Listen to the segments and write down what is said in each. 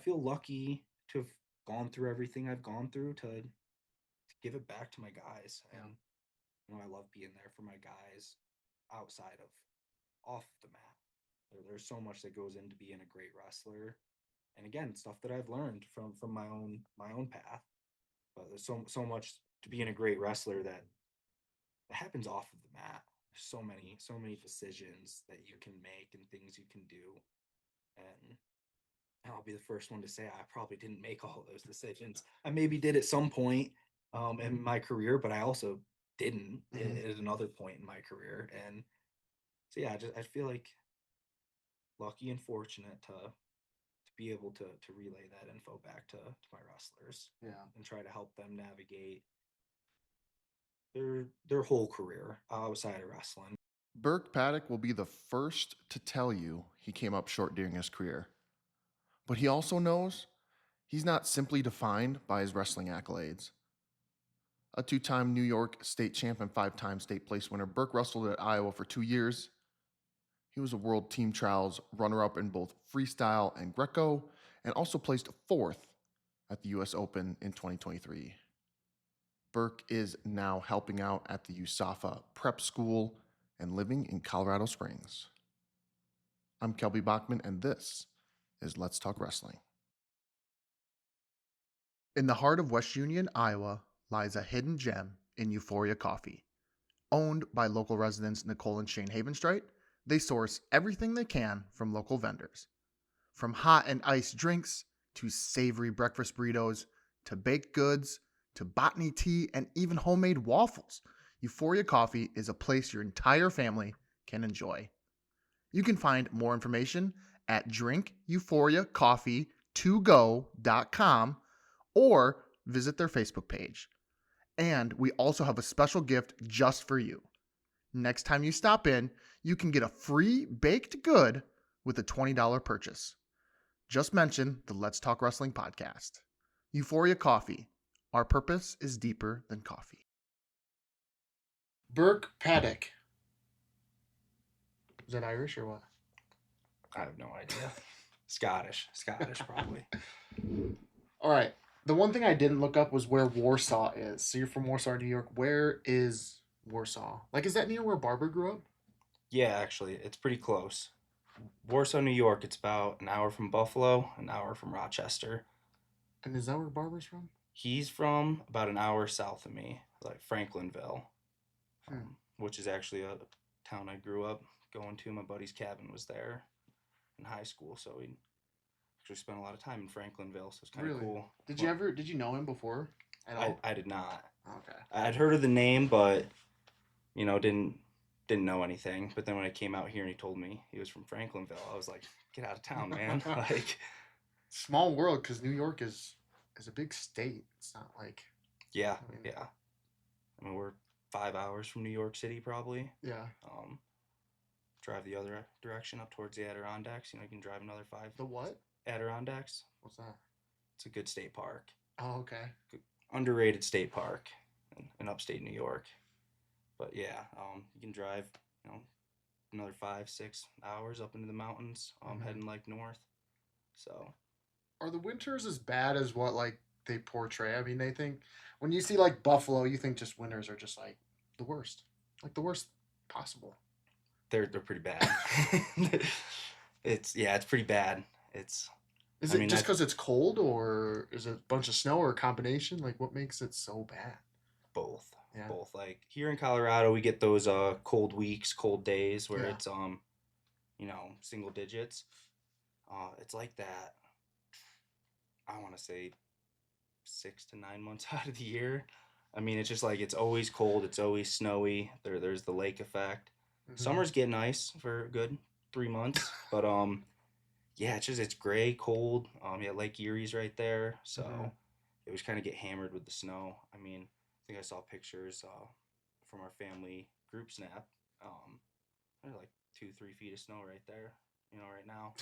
feel lucky to have gone through everything I've gone through to give it back to my guys. Yeah. And I love being there for my guys outside of off the mat. There's so much that goes into being a great wrestler, and again, stuff that I've learned from my own path. But there's so much to being a great wrestler that happens off of the mat. There's so many decisions that you can make and things you can do, and I'll be the first one to say I probably didn't make all those decisions. I maybe did at some point in my career, but I also didn't at another point in my career. And so yeah, I feel like lucky and fortunate to be able to relay that info back to my wrestlers. Yeah. And try to help them navigate their whole career outside of wrestling. Burke Paddock will be the first to tell you he came up short during his career. But he also knows he's not simply defined by his wrestling accolades. A 2-time New York state champ and 5-time state place winner, Burke wrestled at Iowa for 2 years. He was a world team trials runner-up in both freestyle and greco, and also placed 4th at the US Open in 2023. Burke is now helping out at the USAFA Prep School and living in Colorado Springs. I'm Kelby Bachman, and this is Let's Talk Wrestling. In the heart of West Union, Iowa, lies a hidden gem in Euphoria Coffee. Owned by local residents Nicole and Shane Havenstreit, they source everything they can from local vendors. From hot and iced drinks, to savory breakfast burritos, to baked goods, to botany tea, and even homemade waffles, Euphoria Coffee is a place your entire family can enjoy. You can find more information at drinkeuphoria.coffee2go.com or visit their Facebook page. And we also have a special gift just for you. Next time you stop in, you can get a free baked good with a $20 purchase. Just mention the Let's Talk Wrestling podcast. Euphoria Coffee. Our purpose is deeper than coffee. Burke Paddock. Is that Irish or what? I have no idea. Scottish probably. All right. The one thing I didn't look up was where Warsaw is. So you're from Warsaw, New York. Where is Warsaw? Like, is that near where Barber grew up? Yeah, actually, it's pretty close. Warsaw, New York, it's about an hour from Buffalo, an hour from Rochester. And is that where Barber's from? He's from about an hour south of me, like Franklinville, which is actually a town I grew up going to. My buddy's cabin was there in high school, so we actually spent a lot of time in Franklinville, so it's kind of cool. Did you know him before at all? I did not. Okay. I'd heard of the name, but didn't know anything. But then when I came out here and he told me he was from Franklinville, I was like, get out of town, man. Like, small world, because New York is a big state. It's not like yeah. I mean, we're 5 hours from New York City, probably. Yeah. Drive the other direction up towards the Adirondacks. You can drive another 5. The what? Adirondacks. What's that? It's a good state park. Oh, okay. Underrated state park in upstate New York. But yeah, you can drive, another 5-6 hours up into the mountains, heading like north. So, are the winters as bad as what like they portray? I mean, they think when you see like Buffalo, you think just winters are just like the worst possible. They're pretty bad. It's pretty bad. Is it just because it's cold, or is it a bunch of snow, or a combination? Like, what makes it so bad? Both. Yeah. Both. Like here in Colorado, we get those cold weeks, cold days where it's single digits. It's like that. I want to say 6 to 9 months out of the year. I mean, it's just like it's always cold, it's always snowy. There's the lake effect. Summers get nice for a good 3 months, but yeah, it's gray, cold. Lake Erie's right there, so it was kind of get hammered with the snow. I mean, I think I saw pictures from our family group snap. There's like 2-3 feet of snow right there, right now.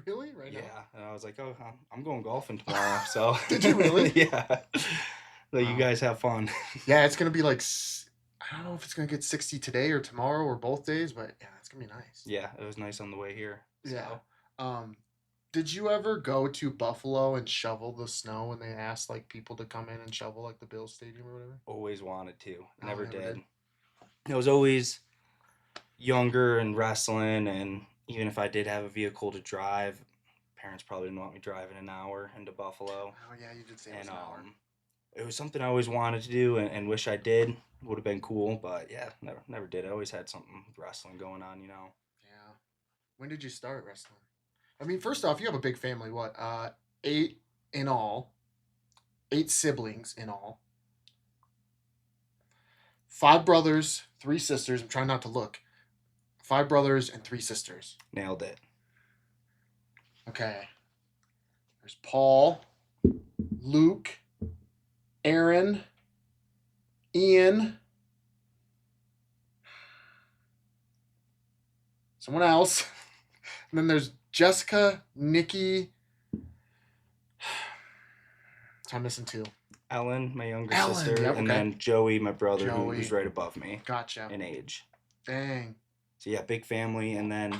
Really? Right now? Yeah, and I was like, oh, I'm going golfing tomorrow. So did you really? Yeah. So you guys have fun. Yeah, it's gonna be like, I don't know if it's gonna get 60 today or tomorrow or both days, but yeah, it's gonna be nice. Yeah, it was nice on the way here. So. Yeah. Did you ever go to Buffalo and shovel the snow when they asked like people to come in and shovel like the Bills Stadium or whatever? Always wanted to, Oh, never never did. did. I was always younger and wrestling, and even if I did have a vehicle to drive, parents probably didn't want me driving an hour into Buffalo. Oh yeah, you did say it was And an hour. it was something I always wanted to do and wish I did. Would have been cool, but yeah, never did. I always had something with wrestling going on, you know. Yeah. When did you start wrestling? I mean, first off, you have a big family. What? Eight in all. 8 siblings in all. 5 brothers, 3 sisters. I'm trying not to look. 5 brothers and 3 sisters. Nailed it. Okay. There's Paul, Luke, Aaron, Ian, someone else. And then there's Jessica, Nikki. So I'm missing 2. Ellen, my younger Ellen, sister, yep, and okay. then Joey, my brother, Joey. who's right above me Gotcha. in age. Dang. So yeah, big family, and then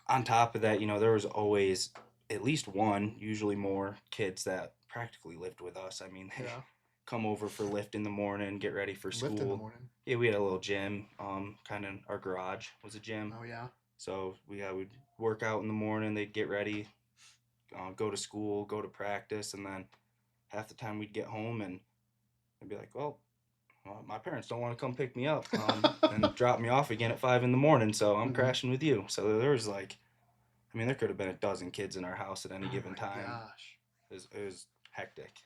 on top of that, you know, there was always at least one, usually more kids that practically lived with us. I mean, they Yeah. come over for lift in the morning, get ready for school. Lift in the morning. Yeah, we had a little gym. Kind of our garage was a gym. Oh yeah. So we'd work out in the morning. They'd get ready, go to school, go to practice, and then half the time we'd get home and they'd be like, "Well, my parents don't want to come pick me up and drop me off again at 5 in the morning, so I'm crashing with you." So there was like, I mean, there could have been a dozen kids in our house at any given time. Gosh. It was hectic,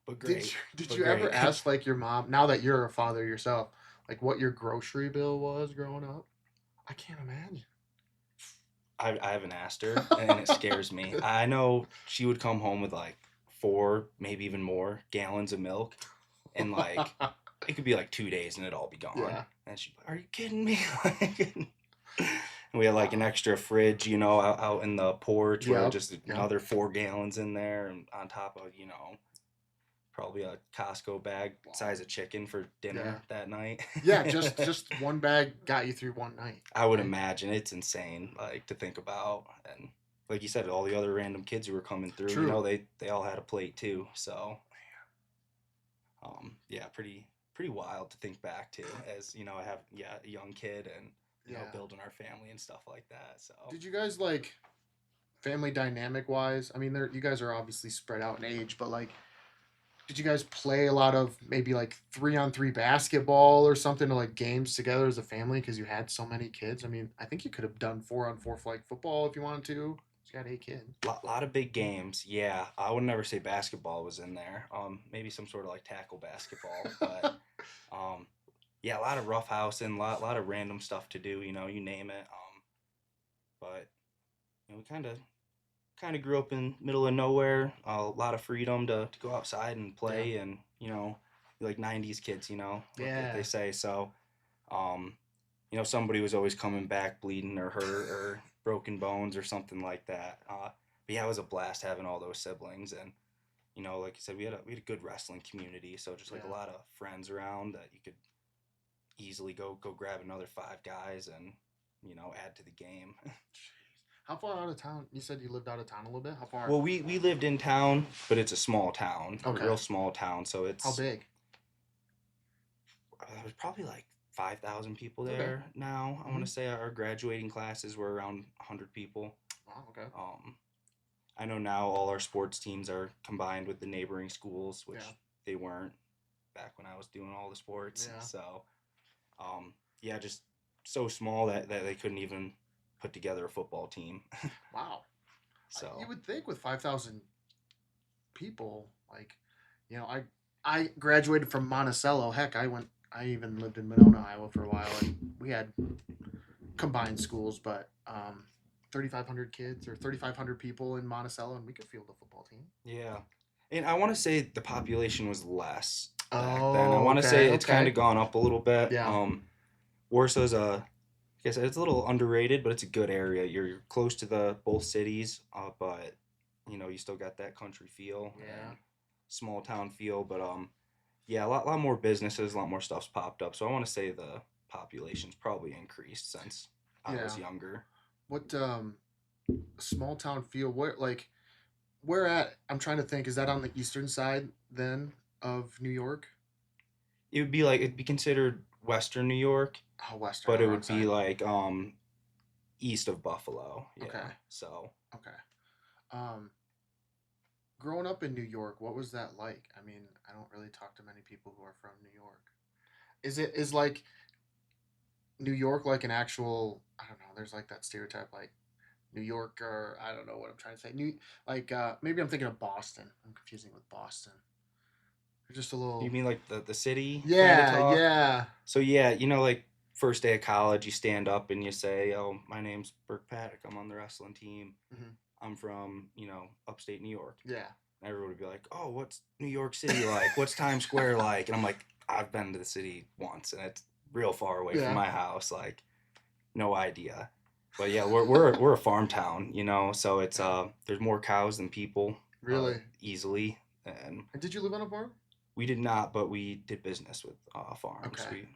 but great. Did but you ever great. ask like your mom, now that you're a father yourself, like what your grocery bill was growing up? I can't imagine. I haven't asked her, and it scares me. I know she would come home with like 4, maybe even more gallons of milk, and like it could be like 2 days and it'd all be gone. Yeah. And she'd be like, "Are you kidding me?" And we had like an extra fridge, you know, out in the porch where just another 4 gallons in there, and on top of, you know, probably a Costco bag size of chicken for dinner that night. Yeah, just one bag got you through one night. I would imagine. It's insane, like, to think about. And like you said, all the other random kids who were coming through, you know, they all had a plate too. So yeah, pretty wild to think back to, as, you know, I have a young kid and, you know, building our family and stuff like that. So did you guys, like, family dynamic wise, I mean, you guys are obviously spread out in age, but like, did you guys play a lot of maybe like 3-on-3 basketball or something, or like games together as a family because you had so many kids? I mean, I think you could have done 4-on-4 flag football if you wanted to. You got 8 kids. Lot of big games. Yeah, I would never say basketball was in there. Maybe some sort of like tackle basketball, but yeah, a lot of roughhouse and lot of random stuff to do. You know, you name it. But you know, we kind of grew up in middle of nowhere. A lot of freedom to go outside and play, and, you know, like 90s kids, you know, what they say. So, you know, somebody was always coming back bleeding or hurt or broken bones or something like that. But yeah, it was a blast having all those siblings, and, you know, like you said, we had a good wrestling community. So just like a lot of friends around that you could easily go grab another 5 guys and, you know, add to the game. How far out of town? You said you lived out of town a little bit. How far? Well, we lived in town, but it's a small town, a real small town. So it's how big? There's probably like 5,000 people there now. I want to say our graduating classes were around 100 people. Wow. Okay. I know now all our sports teams are combined with the neighboring schools, which they weren't back when I was doing all the sports. Yeah. So, yeah, just so small that they couldn't even put together a football team. Wow. So you would think with 5,000 people, like, you know, I graduated from Monticello. Heck, I even lived in Monona, Iowa for a while, and we had combined schools, but 3,500 kids or 3,500 people in Monticello, and we could field a football team. Yeah. And I want to say the population was less back then. I want to say it's kind of gone up a little bit. Yeah. Warsaw's I guess it's a little underrated, but it's a good area. You're close to the both cities, but, you know, you still got that country feel, small town feel. But yeah, a lot more businesses, a lot more stuff's popped up. So I want to say the population's probably increased since I was younger. What small town feel. Where at? I'm trying to think. Is that on the eastern side then of New York? It'd be considered Western New York, Oh, western, but the it wrong would be side. like east of Buffalo. Okay, Yeah. So okay. Um, growing up in New York, what was that like? I mean, I don't really talk to many people who are from New York. Is like New York like an actual? I don't know. There's like that stereotype like New Yorker. I don't know what I'm trying to say. Maybe I'm thinking of Boston. I'm confusing with Boston. They're just a you little. mean like the city kind of Yeah, talk? yeah. So yeah, like first day of college, you stand up and you say, "Oh, my name's Burke Paddock. I'm on the wrestling team. Hmm. I'm from upstate New York." Yeah. And everyone would be like, "Oh, what's New York City like? What's Times Square like?" And I'm like, "I've been to the city once, and it's real far away from Yeah. my house. Like, no idea." But yeah, we're a farm town, so it's Yeah. there's more cows than people, Really? easily, and And did you live on a farm? we did not, but we did business with farms. Okay.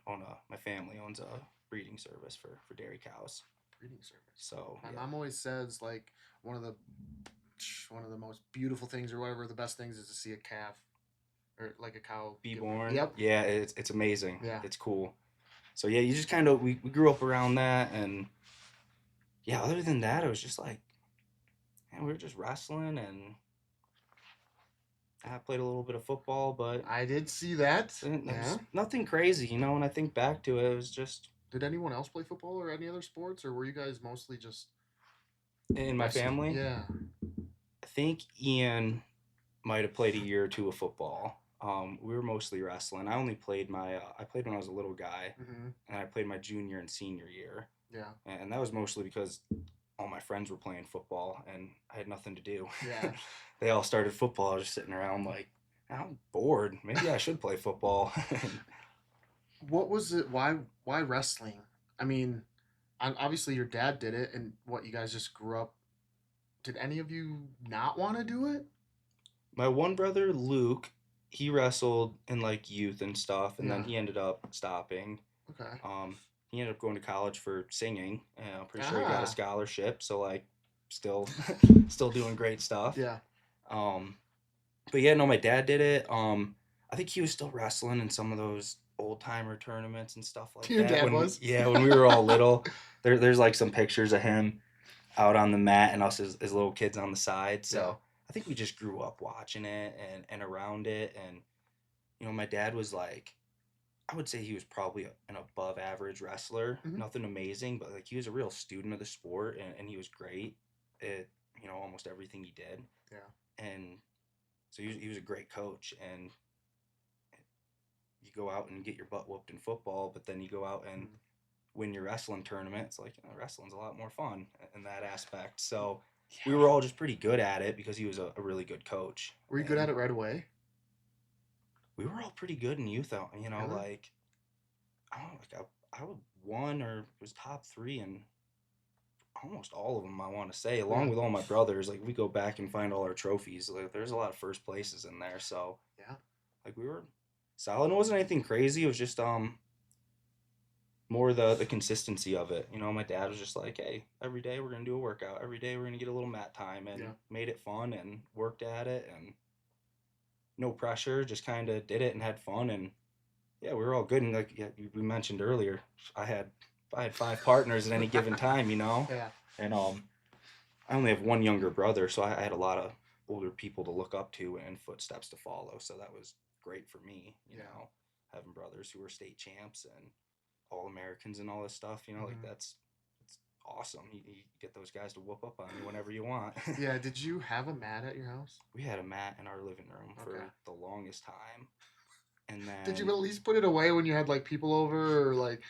My family owns a breeding service for dairy cows. Breeding service. So My yeah, mom always says like one of the one of the most beautiful things or whatever the best things is to see a calf or like a cow be give birth. born. Yep. Yeah, it's amazing. Yeah. It's cool. So yeah, you just kind of we grew up around that, and yeah, other than that, it was just like, man, we were just wrestling, and I played a little bit of football, but I did see that. there Yeah. was nothing crazy, When I think back to it, it was just Did anyone else play football or any other sports, or were you guys mostly just in my wrestling? family. Yeah. I think Ian might have played a year or two of football. We were mostly wrestling. I only played I played when I was a little guy, Mm-hmm. and I played my junior and senior year, Yeah. and that was mostly because all my friends were playing football, and I had nothing to do. Yeah. They all started football. I was just sitting around like, I'm bored. Maybe I should play football. What was it? Why wrestling? I mean, obviously your dad did it, and what you guys just grew up. Did any of you not want to do it? My one brother Luke, he wrestled in like youth and stuff, and then Yeah. he ended up stopping. Okay. Um, he ended up going to college for singing. And I'm pretty sure he got a Ah. scholarship. So like, still, still doing great stuff. Yeah. Um, but yeah, no, my dad did it. I think he was still wrestling in some of those old timer tournaments and stuff like Your that. dad was. Yeah, when we were all little, there's like some pictures of him out on the mat and us as little kids on the side. Yeah. So I think we just grew up watching it and around it. And my dad was like, I would say he was probably an above average wrestler. Mm-hmm. Nothing amazing, but like he was a real student of the sport, and he was great at almost everything he did. Yeah. And so he was a great coach. And you go out and get your butt whooped in football, but then you go out and win your wrestling tournament. It's like, wrestling's a lot more fun in that aspect. So we were all just pretty good at it because he was a really good coach. Were you good at it right away? We were all pretty good in youth, Really? like I don't know, like I won or was top 3 in almost all of them. I want to say, along with all my brothers. Like we go back and find all our trophies. Like there's a lot of first places in there. So Yeah. like we were solid. It wasn't anything crazy. It was just more the consistency of it. My dad was just like, hey, every day we're gonna do a workout. Every day we're gonna get a little mat time, and made it fun and worked at it, and no pressure. Just kind of did it and had fun. And yeah, we were all good. And like we mentioned earlier, I had 5 partners at any given time. Yeah. And I only have one younger brother, so I had a lot of older people to look up to and footsteps to follow. So that was great for me. Having brothers who were state champs and all Americans and all this stuff. Like that's awesome. You get those guys to whoop up on you whenever you want. Yeah. Did you have a mat at your house? We had a mat in our living room for the longest time. And then did you at least put it away when you had like people over, or like,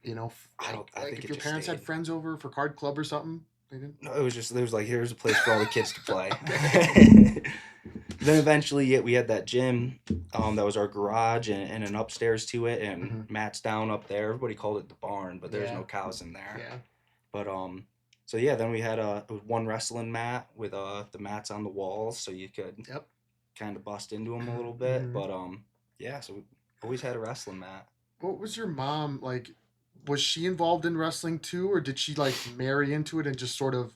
I think if your parents had friends over for card club or something? They didn't. No, it was like, here's a place for all the kids to play. Then eventually, we had that gym that was our garage and an upstairs to it, and mats down up there. Everybody called it the barn, but there's no cows in there. Yeah. But so yeah, then we had one wrestling mat with the mats on the walls, so you could kind of bust into them a little bit. But yeah, so we always had a wrestling mat. What was your mom like? Was she involved in wrestling too, or did she like marry into it and just sort of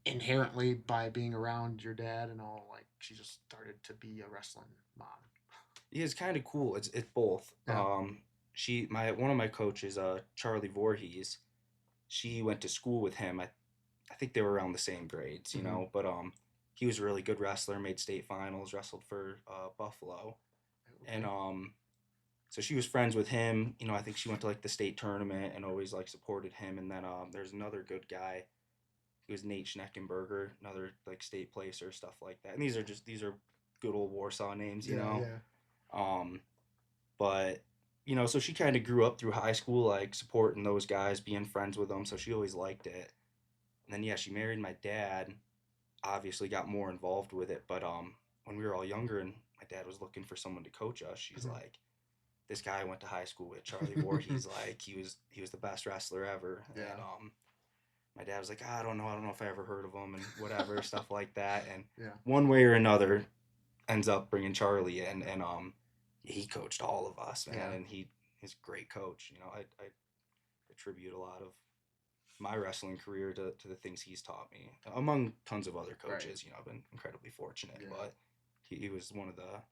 inherently by being around your dad and all, like she just started to be a wrestling mom? Yeah, it's kind of cool. It's both. Yeah. One of my coaches, Charlie Voorhees, she went to school with him. I think they were around the same grades, you Mhm. know. But he was a really good wrestler. Made state finals. Wrestled for Buffalo, and Okay. so she was friends with him. You know, I think she went to like the state tournament and always like supported him. And then there's another good guy. He was Nate Schneckenberger, another like state placer, stuff like that. And these are good old Warsaw names, you Yeah, know. yeah. Um, but you know, so she kind of grew up through high school, like supporting those guys, being friends with them. So she always liked it. And then yeah, she married my dad. Obviously, got more involved with it. But when we were all younger and my dad was looking for someone to coach us, she's Mhm. like, "This guy I went to high school with, Charlie Voorhees. Like he was the best wrestler ever." Yeah. And my dad was like, I don't know if I ever heard of him and whatever stuff like that. And Yeah. one way or another, ends up bringing Charlie in, and he coached all of us, man, Yeah. and he's a great coach. You know, I attribute a lot of my wrestling career to the things he's taught me, among tons of other Right. coaches. You know, I've been incredibly fortunate, Yeah. but he was one of the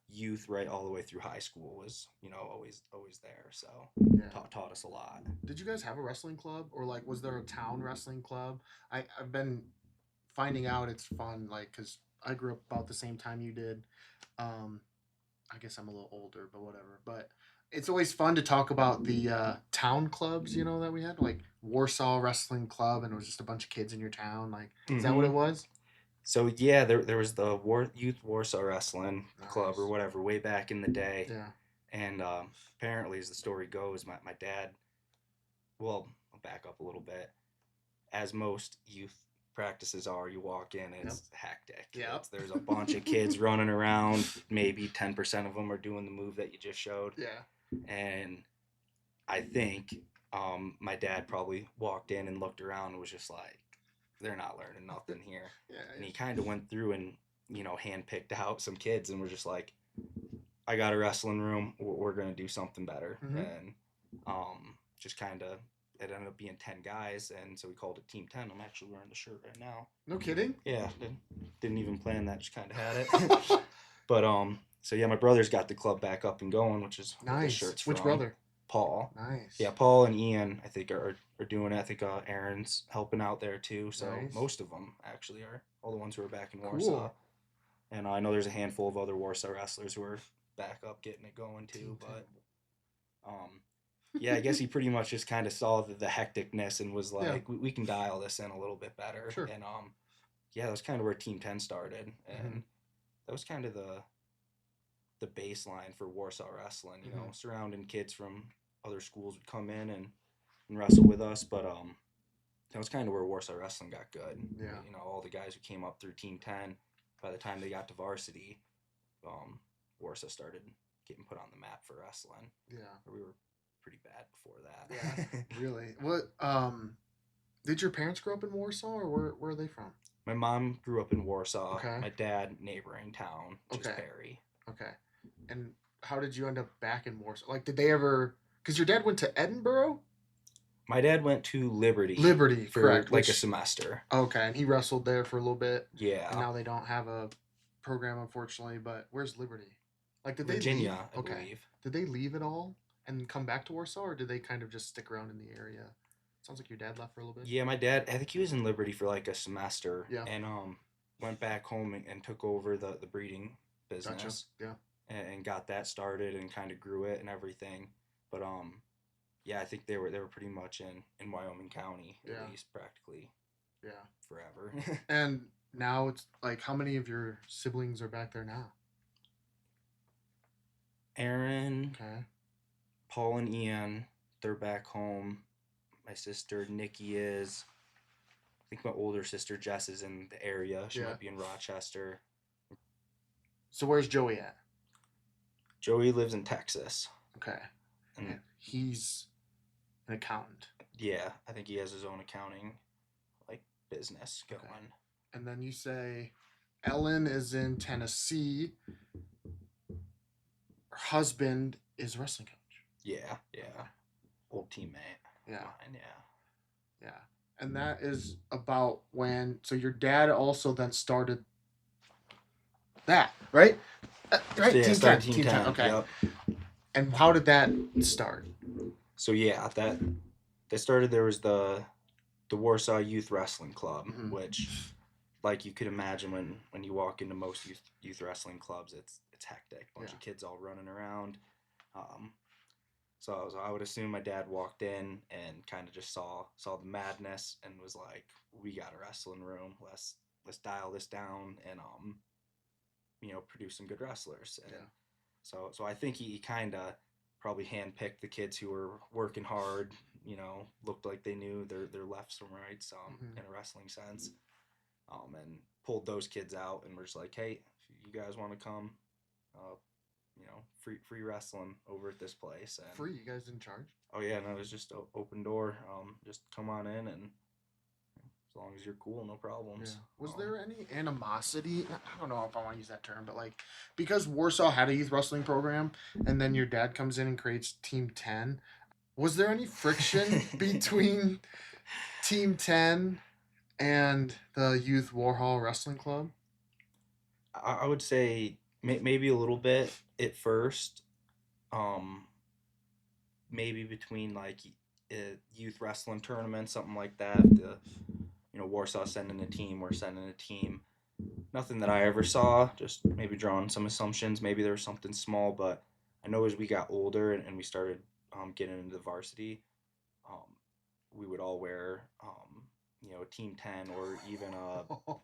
youth right all the way through high school was, you know, always there. So Yeah. taught us a lot. Did you guys have a wrestling club, or like was there a town wrestling club? I've been finding out it's fun, like because I grew up about the same time you did. Um, I guess I'm a little older, but whatever. But it's always fun to talk about the town clubs, you know, that we had, like Warsaw Wrestling Club, and it was just a bunch of kids in your town. Like, is that what it Mm-hmm. was? So yeah, there was the Youth Warsaw Wrestling Club or Nice. whatever way back in the day, Yeah. and apparently, as the story goes, my dad. Well, I'll back up a little bit. As most youth practices are, you walk in, Yep. it's hectic. Yep. There's a bunch of kids running around. Maybe 10% of them are doing the move that you just showed, Yeah. and I think my dad probably walked in and looked around and was just like, they're not learning nothing here. Yeah. And he kind of went through and, you know, handpicked out some kids and was just like, I got a wrestling room. We're going to do something better. Mm-hmm. And just kind of, it ended up being 10 guys. And so we called it Team 10. I'm actually wearing the shirt right now. No kidding. Yeah. Didn't even plan that. Just kind of had it. But, so yeah, my brother's got the club back up and going, which is what this Nice. shirt's Which from. brother? Paul. Nice. Yeah, Paul and Ian, I think, are doing it. I think Aaron's helping out there too. So Nice. most of them actually are all the ones who are back in Cool. Warsaw. And I know there's a handful of other Warsaw wrestlers who are back up getting it going too. But yeah, I guess he pretty much just kind of saw the hecticness and was like, Yeah. we can dial this in a little bit better. Sure. And yeah, that was kind of where Team 10 started. And Mm-hmm. that was kind of the baseline for Warsaw wrestling, you know, Mm-hmm. surrounding kids from other schools would come in and wrestle with us. But that was kind of where Warsaw wrestling got good. Yeah. You know, all the guys who came up through Team 10, by the time they got to varsity, Warsaw started getting put on the map for wrestling. Yeah. We were pretty bad before that. Yeah. Really? What? Did your parents grow up in Warsaw, or where are they from? My mom grew up in Warsaw. Okay. My dad, neighboring town, which is Perry. Okay. And how did you end up back in Warsaw? Like, did they ever? Because your dad went to Edinburgh. My dad went to Liberty. Liberty, for correct. Like a semester. Okay, and he wrestled there for a little bit. Yeah. And now they don't have a program, unfortunately. But where's Liberty? Like, did Virginia, they leave? I believe. Did they leave at all and come back to Warsaw, or did they kind of just stick around in the area? Sounds like your dad left for a little bit. Yeah, my dad, I think he was in Liberty for like a semester. Yeah. And went back home and took over the breeding business. Gotcha. Yeah. And got that started and kind of grew it and everything. But yeah, I think they were pretty much in Wyoming County at least practically. Yeah. Forever. And now it's like, how many of your siblings are back there now? Aaron, Okay. Paul and Ian, they're back home. My sister Nikki is. I think my older sister Jess is in the area. She might be in Rochester. So where's Joey at? Joey lives in Texas. Okay. And he's an accountant. Yeah, I think he has his own accounting like business going. Okay. And then you say Ellen is in Tennessee. Her husband is a wrestling coach. Yeah. Old teammate. Yeah. Mine, yeah. And that is about when. So your dad also then started that, right? So Right, yeah, I Team 10. started Team Team 10, 10. okay. Yep. And how did that start? So yeah, that started. There was the Warsaw Youth Wrestling Club, Mm-hmm. which, like you could imagine, when you walk into most youth wrestling clubs, it's hectic. Bunch Yeah. of kids all running around. Um, so I would assume my dad walked in and kind of just saw the madness and was like, "We got a wrestling room. Let's dial this down and produce some good wrestlers." And Yeah. so I think he kind of probably handpicked the kids who were working hard, looked like they knew their lefts from rights, Mm-hmm. in a wrestling sense, and pulled those kids out and we're just like, hey, if you guys want to come, uh, free wrestling over at this place. And Free? You guys didn't charge? oh yeah, no, it was just open door. Just come on in, and as long as you're cool, no Yeah. problems. Was there any animosity? I don't know if I want to use that term, but like because Warsaw had a youth wrestling program, and then your dad comes in and creates Team 10. Was there any friction between Team 10 and the Youth Warhol Wrestling Club? I would say maybe a little bit at first. Um, Maybe between like youth wrestling tournaments, something like that. The Warsaw sending a team, we're sending a team. Nothing that I ever saw. Just maybe drawing some assumptions. Maybe there was something small, but I know as we got older and we started getting into the varsity, um, we would all wear Team 10 or even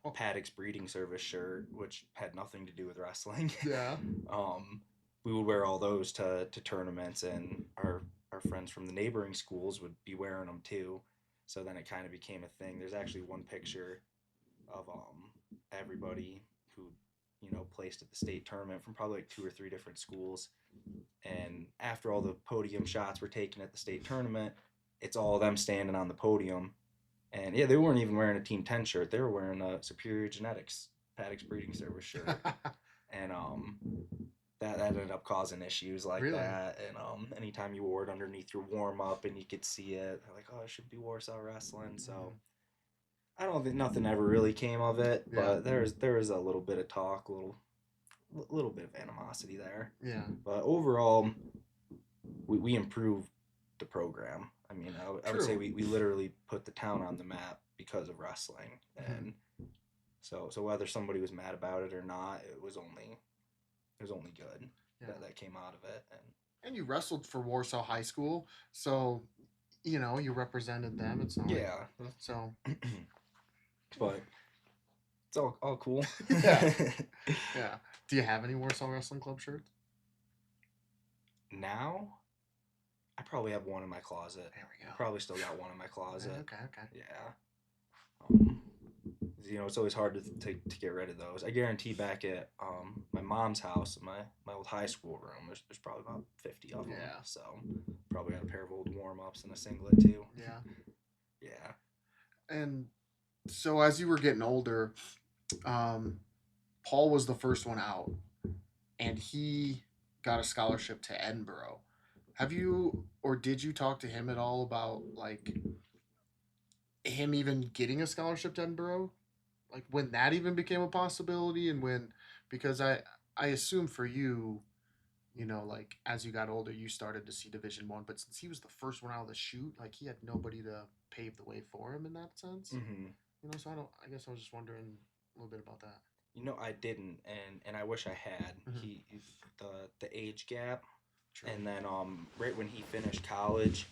a Paddock's breeding service shirt, which had nothing to do with wrestling. Yeah. um, we would wear all those to tournaments, and our friends from the neighboring schools would be wearing them too. So then it kind of became a thing. There's actually one picture of everybody who placed at the state tournament from probably like two or three different schools. And after all the podium shots were taken at the state tournament, it's all of them standing on the podium. And yeah, they weren't even wearing a Team 10 shirt. They were wearing a Superior Genetics Paddock's breeding service shirt. And that ended up causing issues like Really? that. And anytime you wore it underneath your warm up and you could see it, they're like, oh, it should be Warsaw Wrestling. So I don't think nothing ever really came of it, Yeah. but there was a little bit of talk, little bit of animosity there. Yeah. But overall, we improved the program. I mean, I would say we literally put the town on the map because of wrestling. And so whether somebody was mad about it or not, it was only good that came out of it. And you wrestled for Warsaw High School, so you represented them. It's not Yeah. So But it's all cool. Yeah. Yeah. Do you have any Warsaw Wrestling Club shirts? Now, I probably have one in my closet. There we go. Probably still got one in my closet. Okay. Yeah. It's always hard to get rid of those. I guarantee back at my mom's house, my old high school room, there's probably about 50 of them. Yeah. So probably got a pair of old warm-ups and a singlet too. Yeah. Yeah. And so as you were getting older, Paul was the first one out, and he got a scholarship to Edinburgh. Have you or did you talk to him at all about like him even getting a scholarship to Edinburgh? Like when that even became a possibility, and because I assume for you, like as you got older, you started to see Division One, but since he was the first one out of the chute, like he had nobody to pave the way for him in that sense. Mm-hmm. So I guess I was just wondering a little bit about that. I didn't, and I wish I had. Mm-hmm. The age gap. True. And then right when he finished college,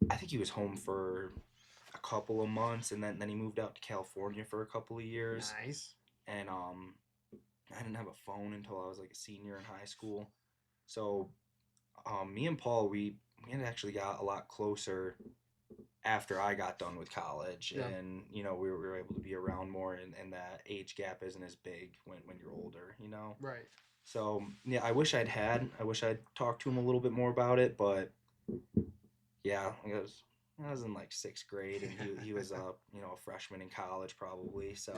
I think he was home for a couple of months, and then he moved out to California for a couple of years. Nice. And I didn't have a phone until I was like a senior in high school. So me and Paul, we had actually got a lot closer after I got done with college. Yeah. And we were able to be around more, and that age gap isn't as big when you're older. Right. So yeah, I wish I'd talked to him a little bit more about it, but yeah, I was in like 6th grade, and he was a freshman in college probably. So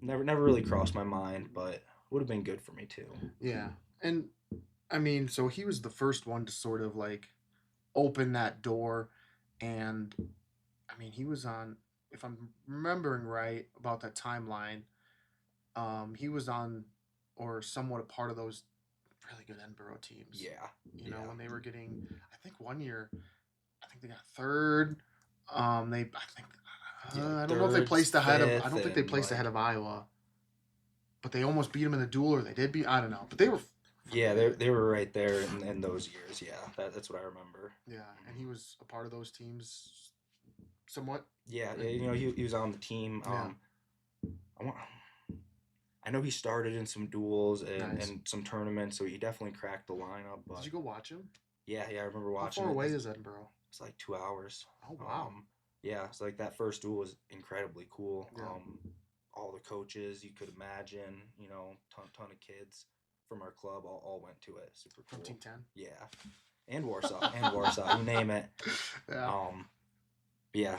never really crossed my mind, but would have been good for me too. Yeah, and I mean, so he was the first one to sort of like open that door, and I mean, he was on, if I'm remembering right about that timeline, he was on or somewhat a part of those really good Edinburgh teams. Yeah, You know, yeah, when they were getting, I think one year, I think they got third. I think, yeah. Like I don't know if they thirds, placed ahead of, I fifth, don't think they and placed ahead like of Iowa, but they almost beat them in the duel, or they did beat, I don't know. But they were, yeah, they were right there in those years. Yeah, that's what I remember. yeah, and he was a part of those teams somewhat. Yeah, yeah, you know, he was on the team. Yeah, I want. I know he started in some duels nice. and some tournaments, so he definitely cracked the lineup. Did But you go watch him? yeah, I remember How watching far it. away is Edinburgh? It's like 2 hours. Oh wow. Yeah, it's like that first duel was incredibly cool. Yeah. All the coaches you could imagine, you know, ton of kids from our club all went to it. Super From cool. Team 10. Yeah, and Warsaw, you name it. Yeah.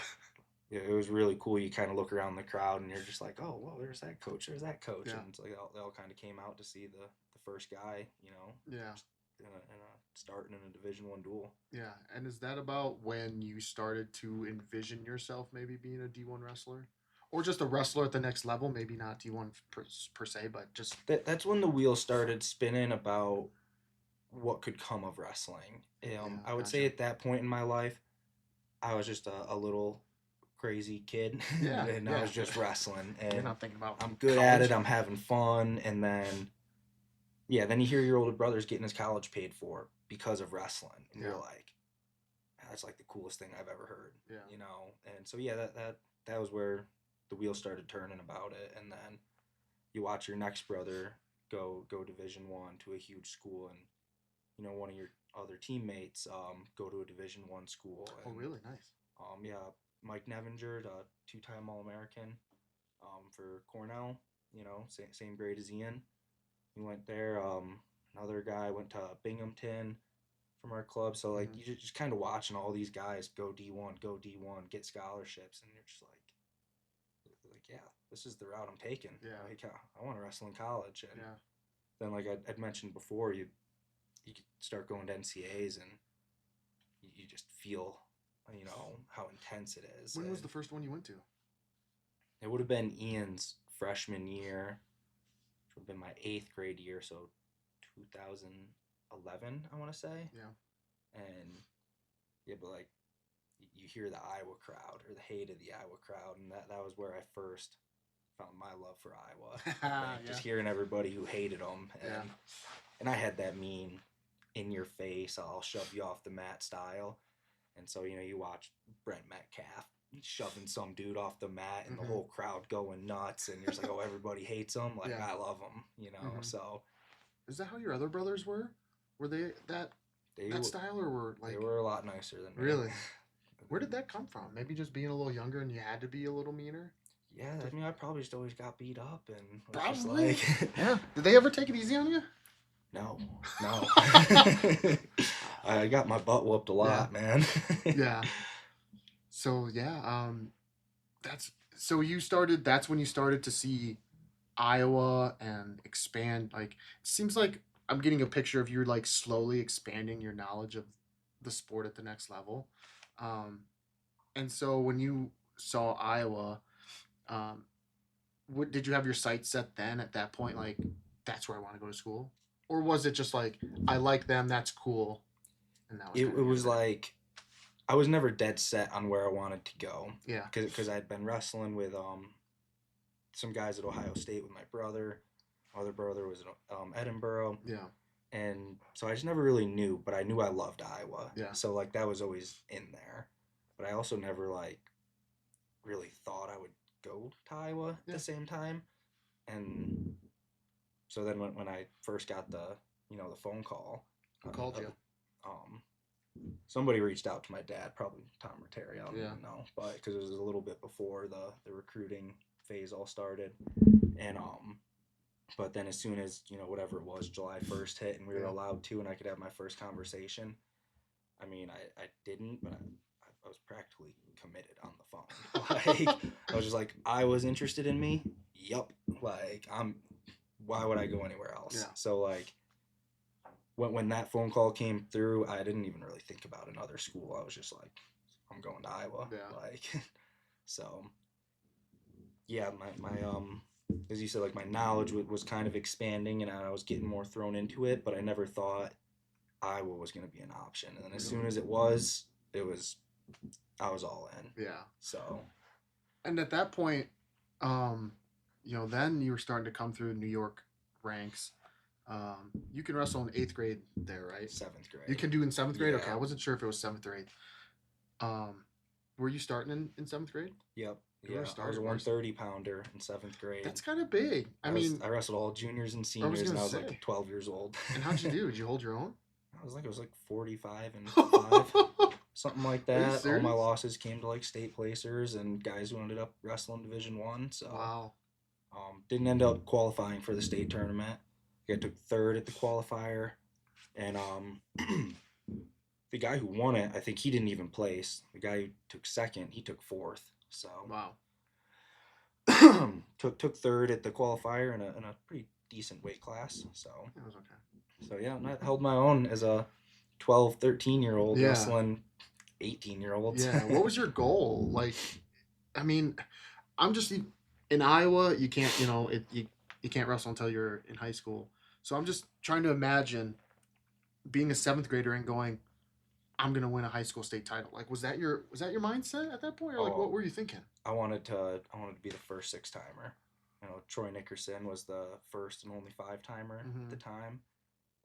Yeah, it was really cool. You kind of look around the crowd and you're just like, oh, well, there's that coach, Yeah. and it's like they all kind of came out to see the first guy, you know, Yeah. in a starting in a Division 1 duel. Yeah. And is that about when you started to envision yourself maybe being a D1 wrestler? Or just a wrestler at the next level? Maybe not D1 per se, but just. That's when the wheels started spinning about what could come of wrestling. I would say gotcha. at that point in my life, I was just a little crazy kid, Yeah, and I yeah. was just wrestling, You're and not thinking about I'm good at college? it. I'm having fun, and then then you hear your older brother's getting his college paid for because of wrestling, and Yeah. you're like, that's like the coolest thing I've ever heard. Yeah. You know, and so that was where the wheels started turning about it, and then you watch your next brother go Division 1 to a huge school, and you know one of your other teammates go to a Division 1 school. Oh, And, really? Nice. yeah, Mike Nevinger, the two-time All-American for Cornell. You know, same grade as Ian. He went there. Another guy went to Binghamton from our club. So like you just kind of watching all these guys go D1, get scholarships, and you're just like yeah, this is the route I'm taking. Yeah. Like, I want to wrestle in college, and Yeah. then like I'd mentioned before, you start going to NCAs and you just feel, you know, how intense it is. When was And the first one you went to? it would have been Ian's freshman year, which would have been my 8th grade year, so 2011, I want to say. Yeah. And yeah, but like you hear the Iowa crowd or the hate of the Iowa crowd, and that was where I first found my love for Iowa. Like, just hearing everybody who hated them, and I had that mean in your face, I'll shove you off the mat style. And so, you know, you watch Brent Metcalf shoving some dude off the mat and the whole crowd going nuts, and you're just like, oh, everybody hates him. Like, I love him, you know. So is that how your other brothers were? Were they that style, or were like, they were a lot nicer than me. Really? Where did that come from? Maybe just being a little younger and you had to be a little meaner? Yeah, I mean, I probably just always got beat up and was Probably. just like, yeah. Did they ever take it easy on you? No. I got my butt whooped a lot, man. Yeah. So yeah, that's when you started to see Iowa and expand. Like, it seems like I'm getting a picture of you like slowly expanding your knowledge of the sport at the next level. And so when you saw Iowa, what did you have your sights set then at that point? Like, that's where I want to go to school, or was it just like, I like them, that's cool, and that was it was like, I was never dead set on where I wanted to go. Yeah. Because I'd been wrestling with some guys at Ohio State with my brother. My other brother was in Edinburgh. Yeah. And so I just never really knew, but I knew I loved Iowa. Yeah. So like that was always in there. But I also never like really thought I would go to Iowa at the same time. And so then when I first got the phone call. Who called you? Somebody reached out to my dad, probably Tom or Terry, I don't Yeah. even know, but because it was a little bit before the recruiting phase all started, and but then as soon as whatever it was, July 1st hit, and we were allowed to, and I could have my first conversation. I mean, I didn't, but I was practically committed on the phone. Like, I was just like, I was interested in me. Yup. Like, why would I go anywhere else? Yeah. So like, when that phone call came through, I didn't even really think about another school. I was just like, I'm going to Iowa. Yeah. Like, so yeah, my as you said, like my knowledge was kind of expanding, and I was getting more thrown into it, but I never thought Iowa was going to be an option. And then as soon as it was, I was all in. Yeah. So, And at that point, then you were starting to come through New York ranks. You can wrestle in 8th grade there, right? 7th grade. You can do in 7th grade? Yeah. Okay, I wasn't sure if it was 7th or 8th. Were you starting in 7th grade? Yep. You Yeah, were I was a starting 130-pounder in 7th grade. That's kind of big. I mean, I wrestled all juniors and seniors, and I was like 12 years old. And how'd you do? Did you hold your own? It was like 45 and 5, something like Are you that. All serious? my losses came to like state placers and guys who ended up wrestling Division 1. So, Wow. didn't end up qualifying for the state tournament. I took 3rd at the qualifier, and the guy who won it, I think he didn't even place. The guy who took 2nd, he took 4th. So, Wow. took 3rd at the qualifier in a pretty decent weight class. So That was okay. So yeah, I held my own as a 12, 13-year-old Yeah. wrestling 18-year-olds. Yeah. What was your goal? Like, I mean, I'm just in Iowa. You can't, you can't wrestle until you're in high school. So I'm just trying to imagine being a 7th grader and going, I'm gonna win a high school state title. Like, was that your mindset at that point, or like, what were you thinking? I wanted to be the first 6-timer. Troy Nickerson was the first and only 5-timer at the time,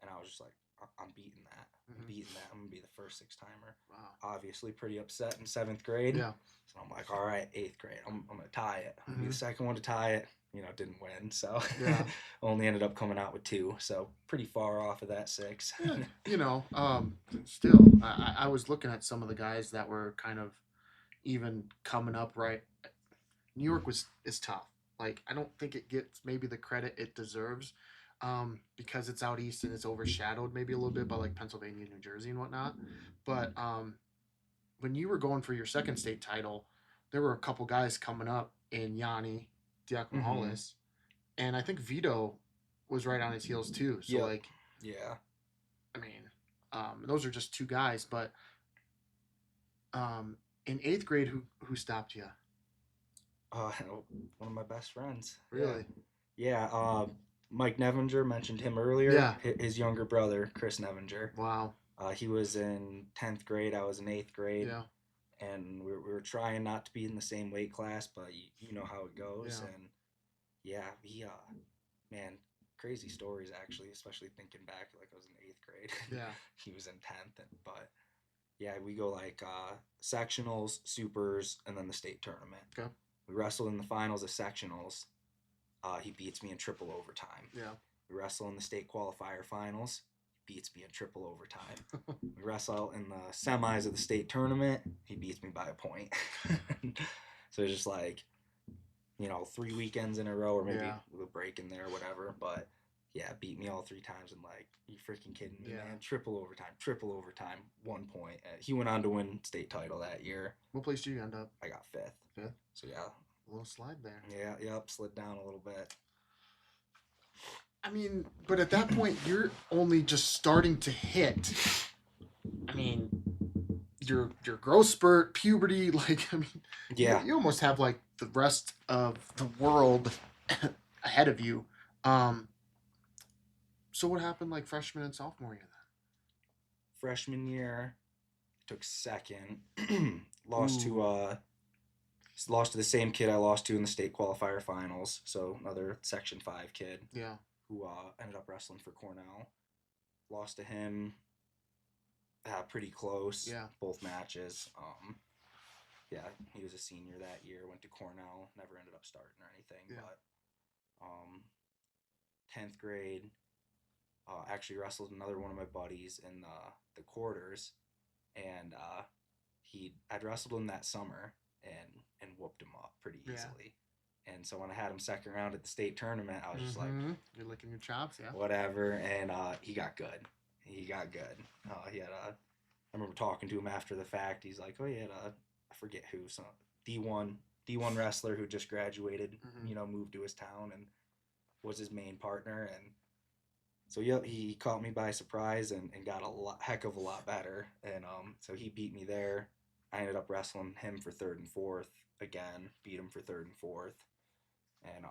and I was just like, I'm beating that. I'm beating that. I'm gonna be the first 6-timer. Wow. Obviously, pretty upset in 7th grade. Yeah. So I'm like, all right, 8th grade. I'm gonna tie it. I'm gonna be the second one to tie it. Didn't win. So Yeah. only ended up coming out with 2. So pretty far off of that 6. Yeah. Still, I was looking at some of the guys that were kind of even coming up right. New York is tough. Like, I don't think it gets maybe the credit it deserves, because it's out east and it's overshadowed maybe a little bit by like Pennsylvania, New Jersey, and whatnot. But when you were going for your 2nd state title, there were a couple guys coming up in Yanni Diakomahalis, and I think Vito was right on his heels too. So like, yeah, I mean, those are just 2 guys. But in 8th grade, who stopped you? One of my best friends. Really? Yeah. Mike Nevinger, mentioned him earlier. Yeah. His younger brother, Chris Nevinger. Wow. He was in 10th grade. I was in 8th grade. Yeah. And we were trying not to be in the same weight class, but you know how it goes. Yeah. And yeah, man, crazy stories actually, especially thinking back, like I was in 8th grade. Yeah. He was in 10th, but yeah, we go like sectionals, supers, and then the state tournament. Okay. We wrestled in the finals of sectionals. He beats me in triple overtime. Yeah. We wrestle in the state qualifier finals. He beats me in triple overtime. We wrestle in the semis of the state tournament. He beats me by a point. So it's just like, 3 weekends in a row, or maybe with a break in there or whatever. But yeah, beat me all 3 times. And like, are you freaking kidding me, man? Triple overtime, 1 point. He went on to win state title that year. What place did you end up? I got 5th. 5th? So yeah. A little slide there. Yeah, yep, slid down a little bit. I mean, but at that point, you're only just starting to hit. I mean, your growth spurt, puberty, like, I mean, yeah, you almost have like the rest of the world ahead of you. So what happened like freshman and sophomore year then? Freshman year, took 2nd. Lost to the same kid I lost to in the state qualifier finals. So another Section 5 kid. Yeah. Who ended up wrestling for Cornell. Lost to him. Pretty close. Yeah. Both matches. Yeah, he was a senior that year. Went to Cornell. Never ended up starting or anything. Yeah. But 10th grade, actually wrestled another one of my buddies in the quarters, and I'd wrestled him that summer and whooped him up pretty easily. And so when I had him 2nd round at the state tournament, I was just like, you're licking your chops, yeah. Whatever. And he got good. He had I remember talking to him after the fact. He's like, oh, he had I forget who, some D1 wrestler who just graduated, moved to his town and was his main partner. And so he caught me by surprise and got heck of a lot better. And so he beat me there. I ended up wrestling him for third and fourth again, beat him for third and fourth, and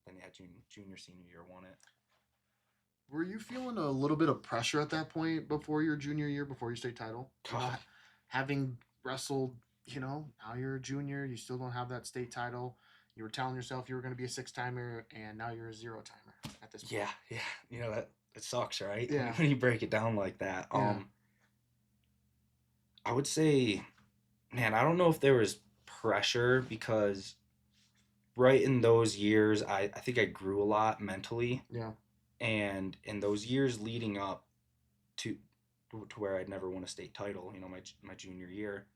then yeah, junior senior year won it. Were you feeling a little bit of pressure at that point before your junior year, before your state title? Having wrestled, now you're a junior, you still don't have that state title. You were telling yourself you were going to be a 6-timer, and now you're a 0-timer at this point. Yeah. That it sucks, right? Yeah. When you break it down like that. Yeah. I would say, man, I don't know if there was pressure because right in those years, I think I grew a lot mentally. Yeah. And in those years leading up to where I'd never won a state title, my junior year,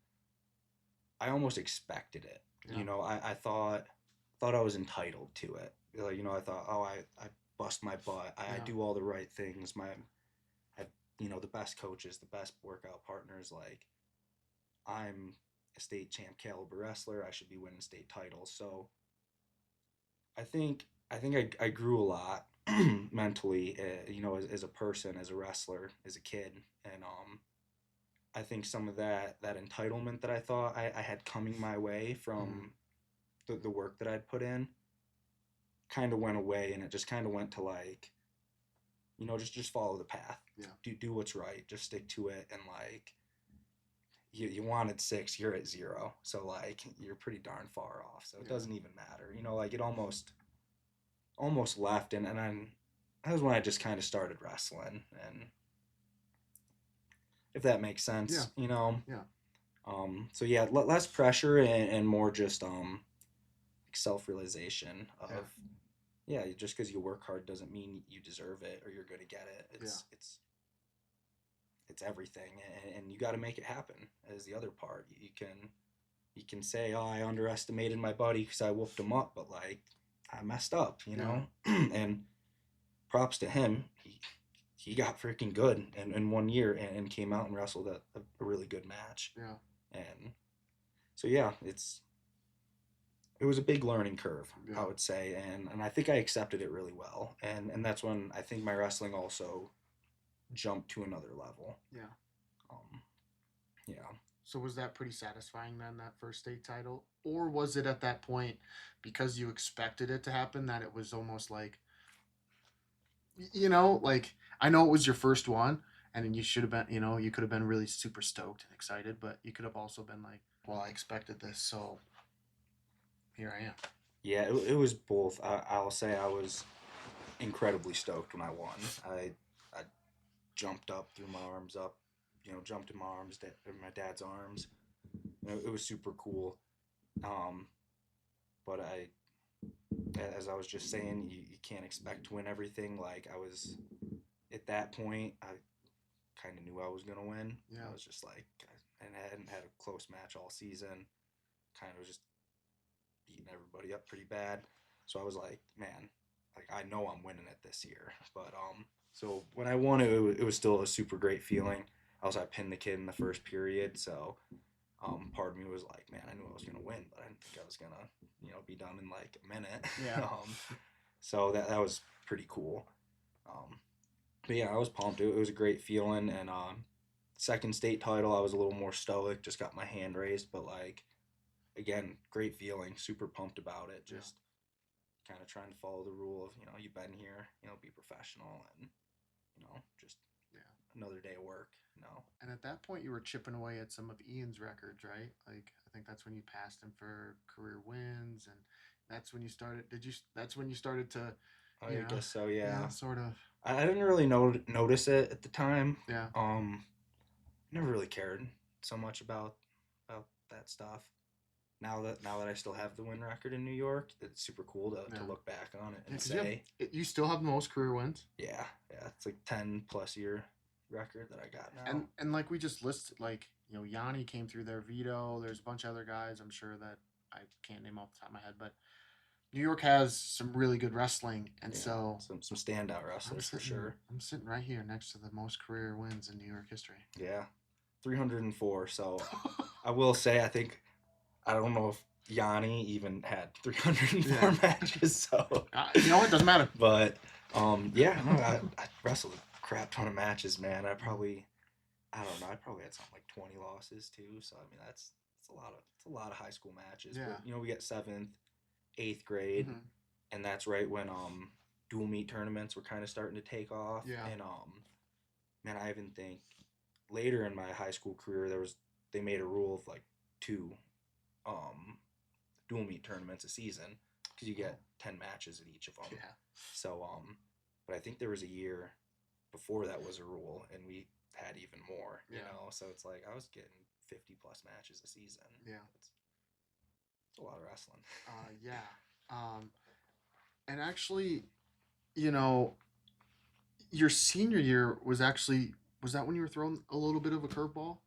I almost expected it. Yeah. I thought I was entitled to it. Like, I thought, oh, I bust my butt. I do all the right things. I the best coaches, the best workout partners. Like, I'm a state champ caliber wrestler. I should be winning state titles. So I think I grew a lot mentally, as a person, as a wrestler, as a kid, and I think some of that entitlement that I thought I had coming my way from the work that I'd put in kind of went away, and it just kind of went to like, just follow the path. Yeah. Do what's right. Just stick to it, and like you wanted 6, you're at 0, so like you're pretty darn far off. So it doesn't even matter. Like it almost left, and then that was when I just kind of started wrestling, and if that makes sense, Yeah. So yeah, less pressure and more just self-realization of just because you work hard doesn't mean you deserve it or you're going to get it. It's everything, and you got to make it happen. As the other part, you can say, oh, I underestimated my buddy because I whooped him up, but like I messed up, and props to him. He got freaking good in 1 year and came out and wrestled a really good match. Yeah. And so yeah, it was a big learning curve, I would say, and I think I accepted it really well, and that's when I think my wrestling also jumped to another level. Yeah. Yeah. So was that pretty satisfying then, that first state title? Or was it at that point, because you expected it to happen, that it was almost like, like, I know it was your first one, and you should have been, you could have been really super stoked and excited, but you could have also been like, well, I expected this, so here I am. Yeah, it was both. I'll say I was incredibly stoked when I won. I jumped up, threw my arms up, jumped in my arms, in my dad's arms. It was super cool. But as I was just saying, you can't expect to win everything. Like, I was, at that point, I kind of knew I was going to win. Yeah. I was just like, and I hadn't had a close match all season. Kind of was just beating everybody up pretty bad. So I was like, man, like, I know I'm winning it this year. But so when I won it was still a super great feeling. I pinned the kid in the first period, so part of me was like, man, I knew I was gonna win, but I didn't think I was gonna be done in like a minute. Yeah. So that was pretty cool. But yeah, I was pumped. It was a great feeling, and second state title, I was a little more stoic, just got my hand raised, but like, again, great feeling, super pumped about it. Just kind of trying to follow the rule of, you've been here, be professional, and just another day of work. And at that point, you were chipping away at some of Ian's records, right? Like, I think that's when you passed him for career wins, and that's when you started. That's when you started to. I guess so. Yeah. Sort of. I didn't really notice it at the time. Yeah. Never really cared so much about that stuff. Now that I still have the win record in New York, it's super cool to look back on it and say you still have the most career wins. Yeah, it's like 10+ year record that I got now. And like we just listed, like, Yanni came through there, Vito. There's a bunch of other guys. I'm sure that I can't name off the top of my head, but New York has some really good wrestling, and so some standout wrestlers for sure. I'm sitting right here next to the most career wins in New York history. Yeah, 304. So I will say, I don't know if Yanni even had 304 matches. So it doesn't matter. But I wrestled a crap ton of matches, man. I probably I don't know. I probably had something like 20 losses too. So I mean, it's a lot of high school matches. Yeah. But we get seventh, eighth grade, Mm-hmm. and that's right when dual meet tournaments were kind of starting to take off. Yeah. And man, I even think later in my high school career they made a rule of like two um dual meet tournaments a season because you get 10 matches at each of them. Yeah. So but I think there was a year before that was a rule, and we had even more. Yeah. So it's like I was getting 50 plus matches a season. Yeah. It's a lot of wrestling. Yeah. Um, and actually, you know, your senior year was that when you were throwing a little bit of a curveball?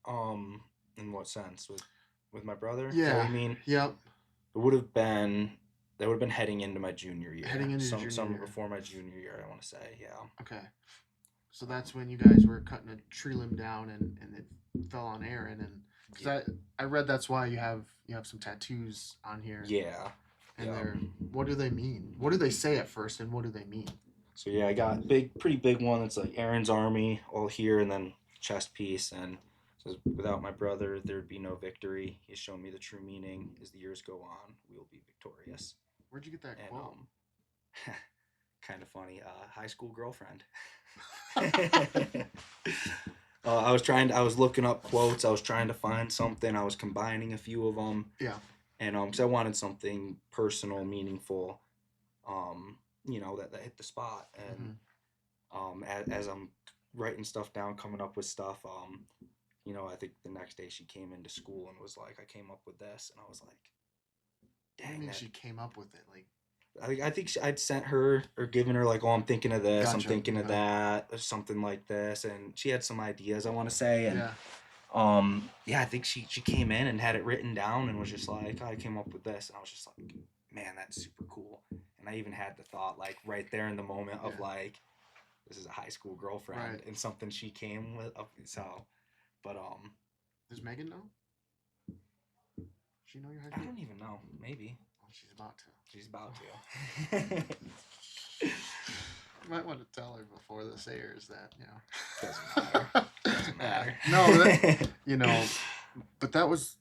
um, in what sense? With my brother? Is that what Yeah. you mean? Yep. It would have been that would have been heading into my junior year. Heading into your junior summer year. before my junior year, I want to say, yeah. Okay. So that's when you guys were cutting a tree limb down and it fell on Aaron and because I read that's why you have some tattoos on here. Yeah. And they're what do they mean? What do they say at first and what do they mean? So yeah, I got pretty big one that's like Aaron's Army all here, and then chest piece, and says without my brother there'd be no victory. He's shown me the true meaning. As the years go on, we will be victorious. Where'd you get that And quote? kind of funny. High school girlfriend. I was looking up quotes. I was trying to find something. I was combining a few of them. Yeah. And because I wanted something personal, meaningful, that hit the spot. And as I'm writing stuff down, coming up with stuff, I think the next day she came into school and was like, "I came up with this," and I was like, "Dang!" I mean, she came up with it like. I think I'd sent her or given her like, "Oh, I'm thinking of this. Gotcha. I'm thinking of that, or something like this," and she had some ideas, I want to say, and I think she came in and had it written down and was just like, "I came up with this," and I was just like, "Man, that's super cool." And I even had the thought like right there in the moment of like, this is a high school girlfriend and something she came with. So, but does Megan know? She know your high school? I don't even know. Maybe. Well, she's about to. She's about to. You might want to tell her before this airs that, Doesn't matter. Doesn't matter. No, but that was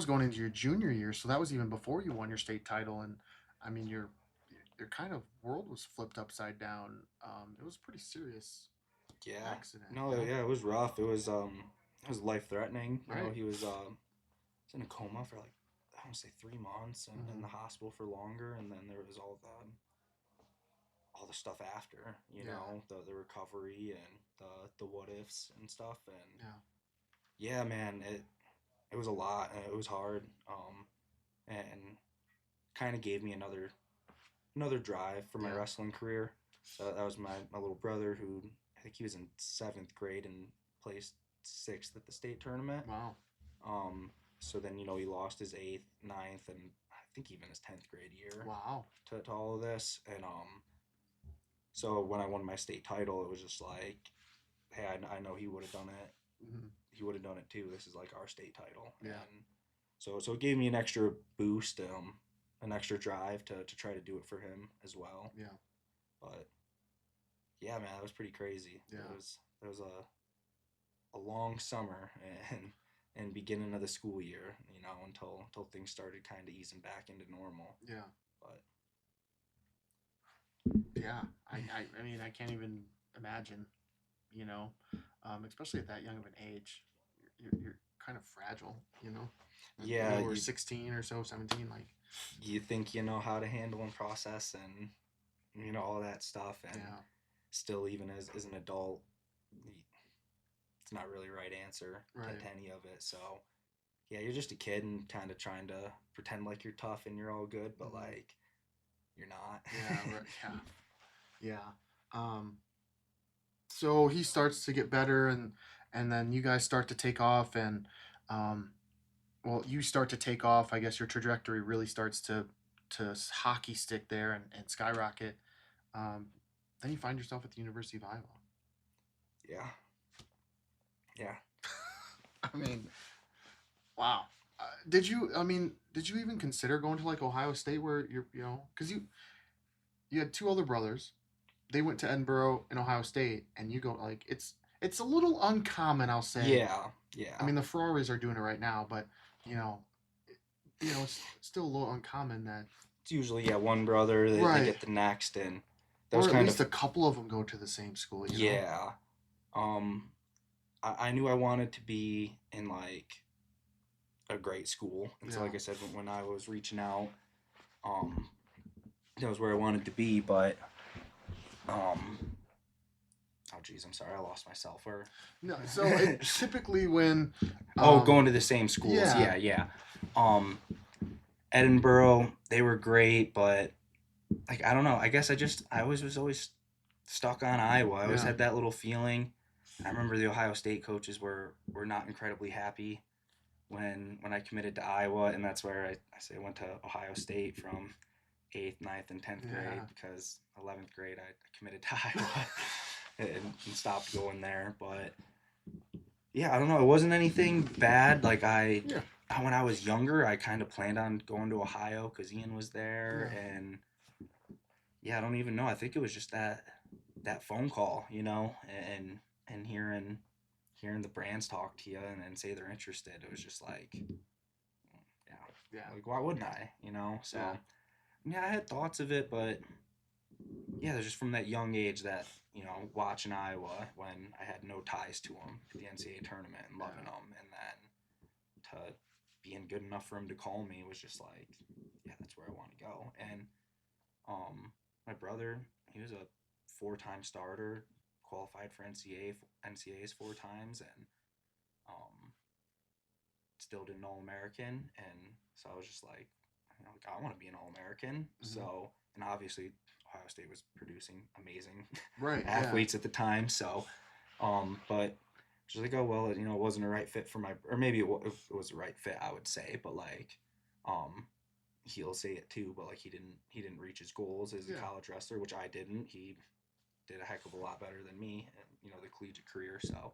going into your junior year, so that was even before you won your state title, and I mean your kind of world was flipped upside down. It was pretty serious. Accident. No, yeah, it was rough. It was life threatening. Right. He was in a coma for like I want to say 3 months and in the hospital for longer, and then there was all the stuff after, the recovery and the what ifs and stuff, and yeah, man, it was a lot, and it was hard, and kind of gave me another drive for my wrestling career. So that was my little brother, who I think he was in 7th grade and placed 6th at the state tournament. Wow. So then, he lost his 8th, 9th, and I think even his 10th grade year. Wow. To all of this. And so when I won my state title, it was just like, hey, I know he would have done it. Mm-hmm. He would have done it too. This is like our state title. Yeah. And so it gave me an extra boost, an extra drive to try to do it for him as well. Yeah. But yeah, man, that was pretty crazy. Yeah. It was a long summer and beginning of the school year, until things started kind of easing back into normal. Yeah. But yeah, I mean, I can't even imagine, especially at that young of an age, you're kind of fragile, Yeah, you were 16 or so, 17, like. You think you know how to handle and process and all that stuff, and still, even as an adult, it's not really the right answer to any of it. So yeah, you're just a kid and kind of trying to pretend like you're tough and you're all good, but like you're not. So he starts to get better, and then you guys start to take off, and you start to take off. I guess your trajectory really starts to hockey stick there and skyrocket. Then you find yourself at the University of Iowa. Yeah. I mean, wow. Did you even consider going to like Ohio State, where because you had 2 older brothers, they went to Edinboro and Ohio State, and you go like it's It's a little uncommon, I'll say. Yeah, I yeah. mean, the Ferraris are doing it right now, but you know, it's still a little uncommon that It's usually one brother, they right, get the next, and that was or at kind least of a couple of them go to the same school. yeah. Um, I knew I wanted to be in like a great school, and so Yeah, like I said, when I was reaching out, um, that was where I wanted to be, but um, oh geez, I'm sorry, I lost myself. Where? no. So it typically when, Oh, going to the same schools. yeah, Yeah, yeah. Um, Edinburgh, they were great, but like I don't know. I guess I always was always stuck on Iowa. I always yeah, had that little feeling. I remember the Ohio State coaches were not incredibly happy when I committed to Iowa, and that's where I say I went to Ohio State from eighth, ninth, and 10th grade yeah, because 11th grade I committed to Iowa and stopped going there. But yeah, I don't know. It wasn't anything bad. Like yeah, when I was younger, I kind of planned on going to Ohio because Ian was there, yeah, and yeah, I don't even know. I think it was just that phone call, and hearing the brands talk to you and say they're interested. It was just like, yeah, yeah, like why wouldn't I? So yeah, yeah, I had thoughts of it, but yeah, there's just from that young age that watching Iowa when I had no ties to them, to the NCAA tournament and loving yeah, them, and then to being good enough for him to call me was just like, yeah, that's where I want to go. And my brother, he was a four-time starter, qualified for NCAAs four times, and um, still did an All American. And so I was just like, I want to be an All American. hmm So, and obviously Ohio State was producing amazing right, yeah, athletes at the time. So, but just like, oh well, it wasn't a right fit for or maybe it was the right fit, I would say, but like, um, he'll say it too, but like he didn't reach his goals as a yeah, college wrestler, which I didn't. He did a heck of a lot better than me, and the collegiate career. So,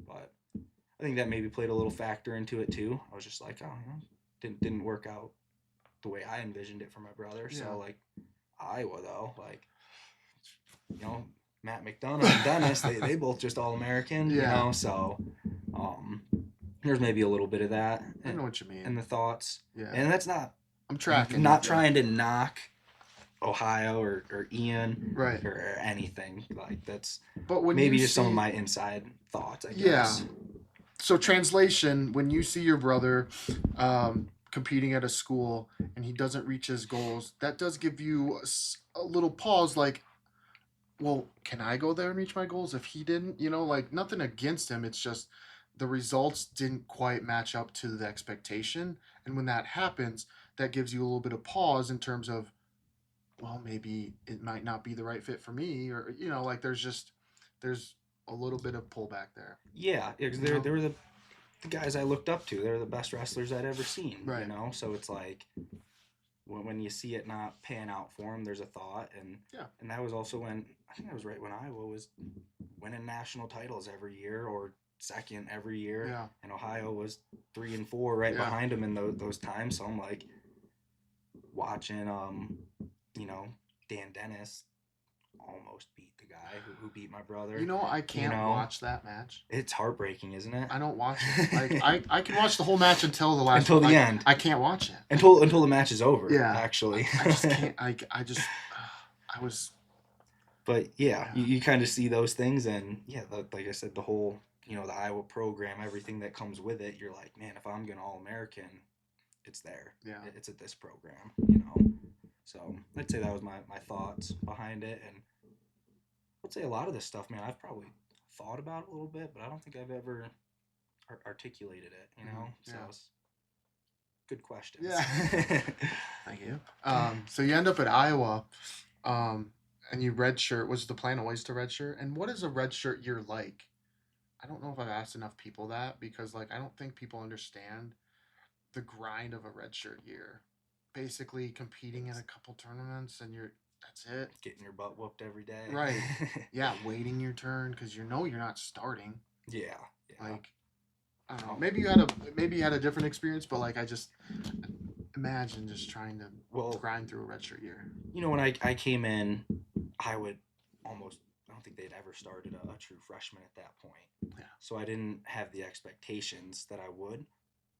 but I think that maybe played a little factor into it too. I was just like, oh, didn't work out the way I envisioned it for my brother. yeah, So like Iowa though, like you know Matt McDonough and Dennis, they both just All American, yeah. So um, there's maybe a little bit of that I know what you in mean. the thoughts, Yeah, and that's not I'm tracking you. not Yeah, trying to knock Ohio or Ian right. or anything like that's But when maybe you just some of see, my inside thoughts, I yeah. guess. So translation, when you see your brother competing at a school and he doesn't reach his goals, that does give you a little pause. Like, well, can I go there and reach my goals if he didn't? Like nothing against him. It's just the results didn't quite match up to the expectation. And when that happens, that gives you a little bit of pause in terms of, well, maybe it might not be the right fit for me, or like there's a little bit of pullback there. Yeah, because You they know, were the guys I looked up to. They're the best wrestlers I'd ever seen. right? So it's like when you see it not pan out for them, there's a thought, Yeah, and that was also when I think that was right when Iowa was winning national titles every year or second every year, yeah, and Ohio was 3 and 4 right yeah. behind them in those times. So I'm like watching you know Dan Dennis almost beat the guy who beat my brother. I You can't know, watch that match. it's heartbreaking, isn't it? I don't watch it. Like I can watch the whole match until the last Until the like end. I can't watch it. Until the match is over. Yeah, Actually. I just can't. I just I was But yeah, yeah, you kind of see those things, and yeah, like I said, the whole the Iowa program, everything that comes with it. You're like, man, if I'm gonna All American, it's there. yeah, It's at this program. So I'd say that was my thoughts behind it, and I'd say a lot of this stuff, man, I've probably thought about it a little bit, but I don't think I've ever articulated it. So yeah, it's good questions. yeah. Thank you. So you end up at Iowa, and you redshirt. Was the plan always to redshirt? And what is a redshirt year like? I don't know if I've asked enough people that because like I don't think people understand the grind of a redshirt year. Basically competing in a couple tournaments and that's it. Getting your butt whooped every day. Right. Yeah, waiting your turn because you're not starting. Yeah. Like I don't know. Maybe you had a different experience, but like I just imagine just trying to Well, grind through a redshirt year. when I came in, I would almost, I don't think think they'd ever started a true freshman at that point. Yeah. So I didn't have the expectations that I would.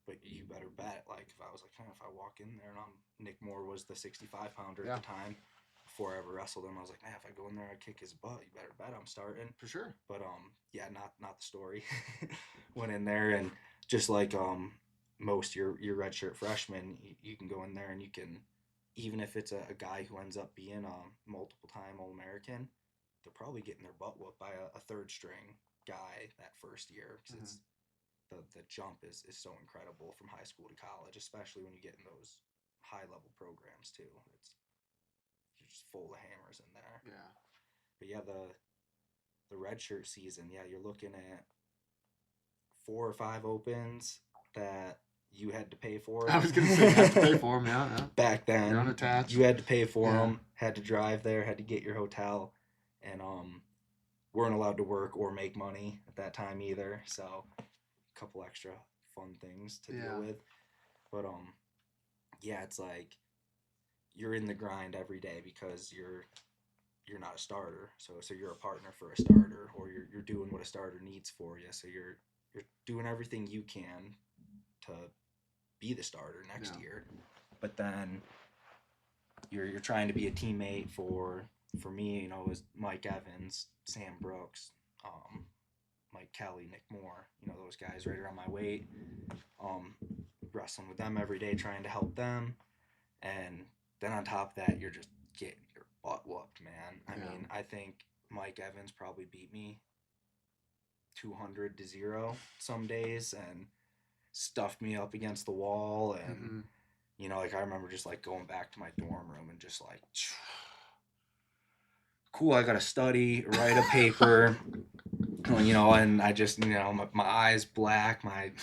But you better bet, like, if I was like, if I walk in there and Nick Moore was the 65-pounder at the time before I ever wrestled him, I was like, man, if I go in there, I kick his butt. You better bet I'm starting. For sure. But, yeah, not the story. Went in there, and just like most your redshirt freshmen, you can go in there and you can, even if it's a guy who ends up being a multiple-time All-American, they're probably getting their butt whooped by a third-string guy that first year, because it's the jump is so incredible from high school to college, especially when you get in those high level programs too. You're just full of hammers in there. Yeah. But yeah, the redshirt season, yeah, you're looking at 4 or 5 opens that you had to pay for. I was gonna say you had to pay for them, yeah. Back then, you're unattached. You had to pay for them. Had to drive there. Had to get your hotel, and weren't allowed to work or make money at that time either. So couple extra fun things to deal with, but yeah, it's like you're in the grind every day because you're not a starter, so you're a partner for a starter, or you're doing what a starter needs for you, so you're doing everything you can to be the starter next year. But then you're trying to be a teammate for me, it was Mike Evans, Sam Brooks, Mike Kelly, Nick Moore, those guys right around my weight, wrestling with them every day, trying to help them. And then on top of that, you're just getting your butt whooped, man. I mean, I think Mike Evans probably beat me 200-0 some days and stuffed me up against the wall. And, like I remember just like going back to my dorm room and just like, cool, I got to study, write a paper. And I just, my eyes black, my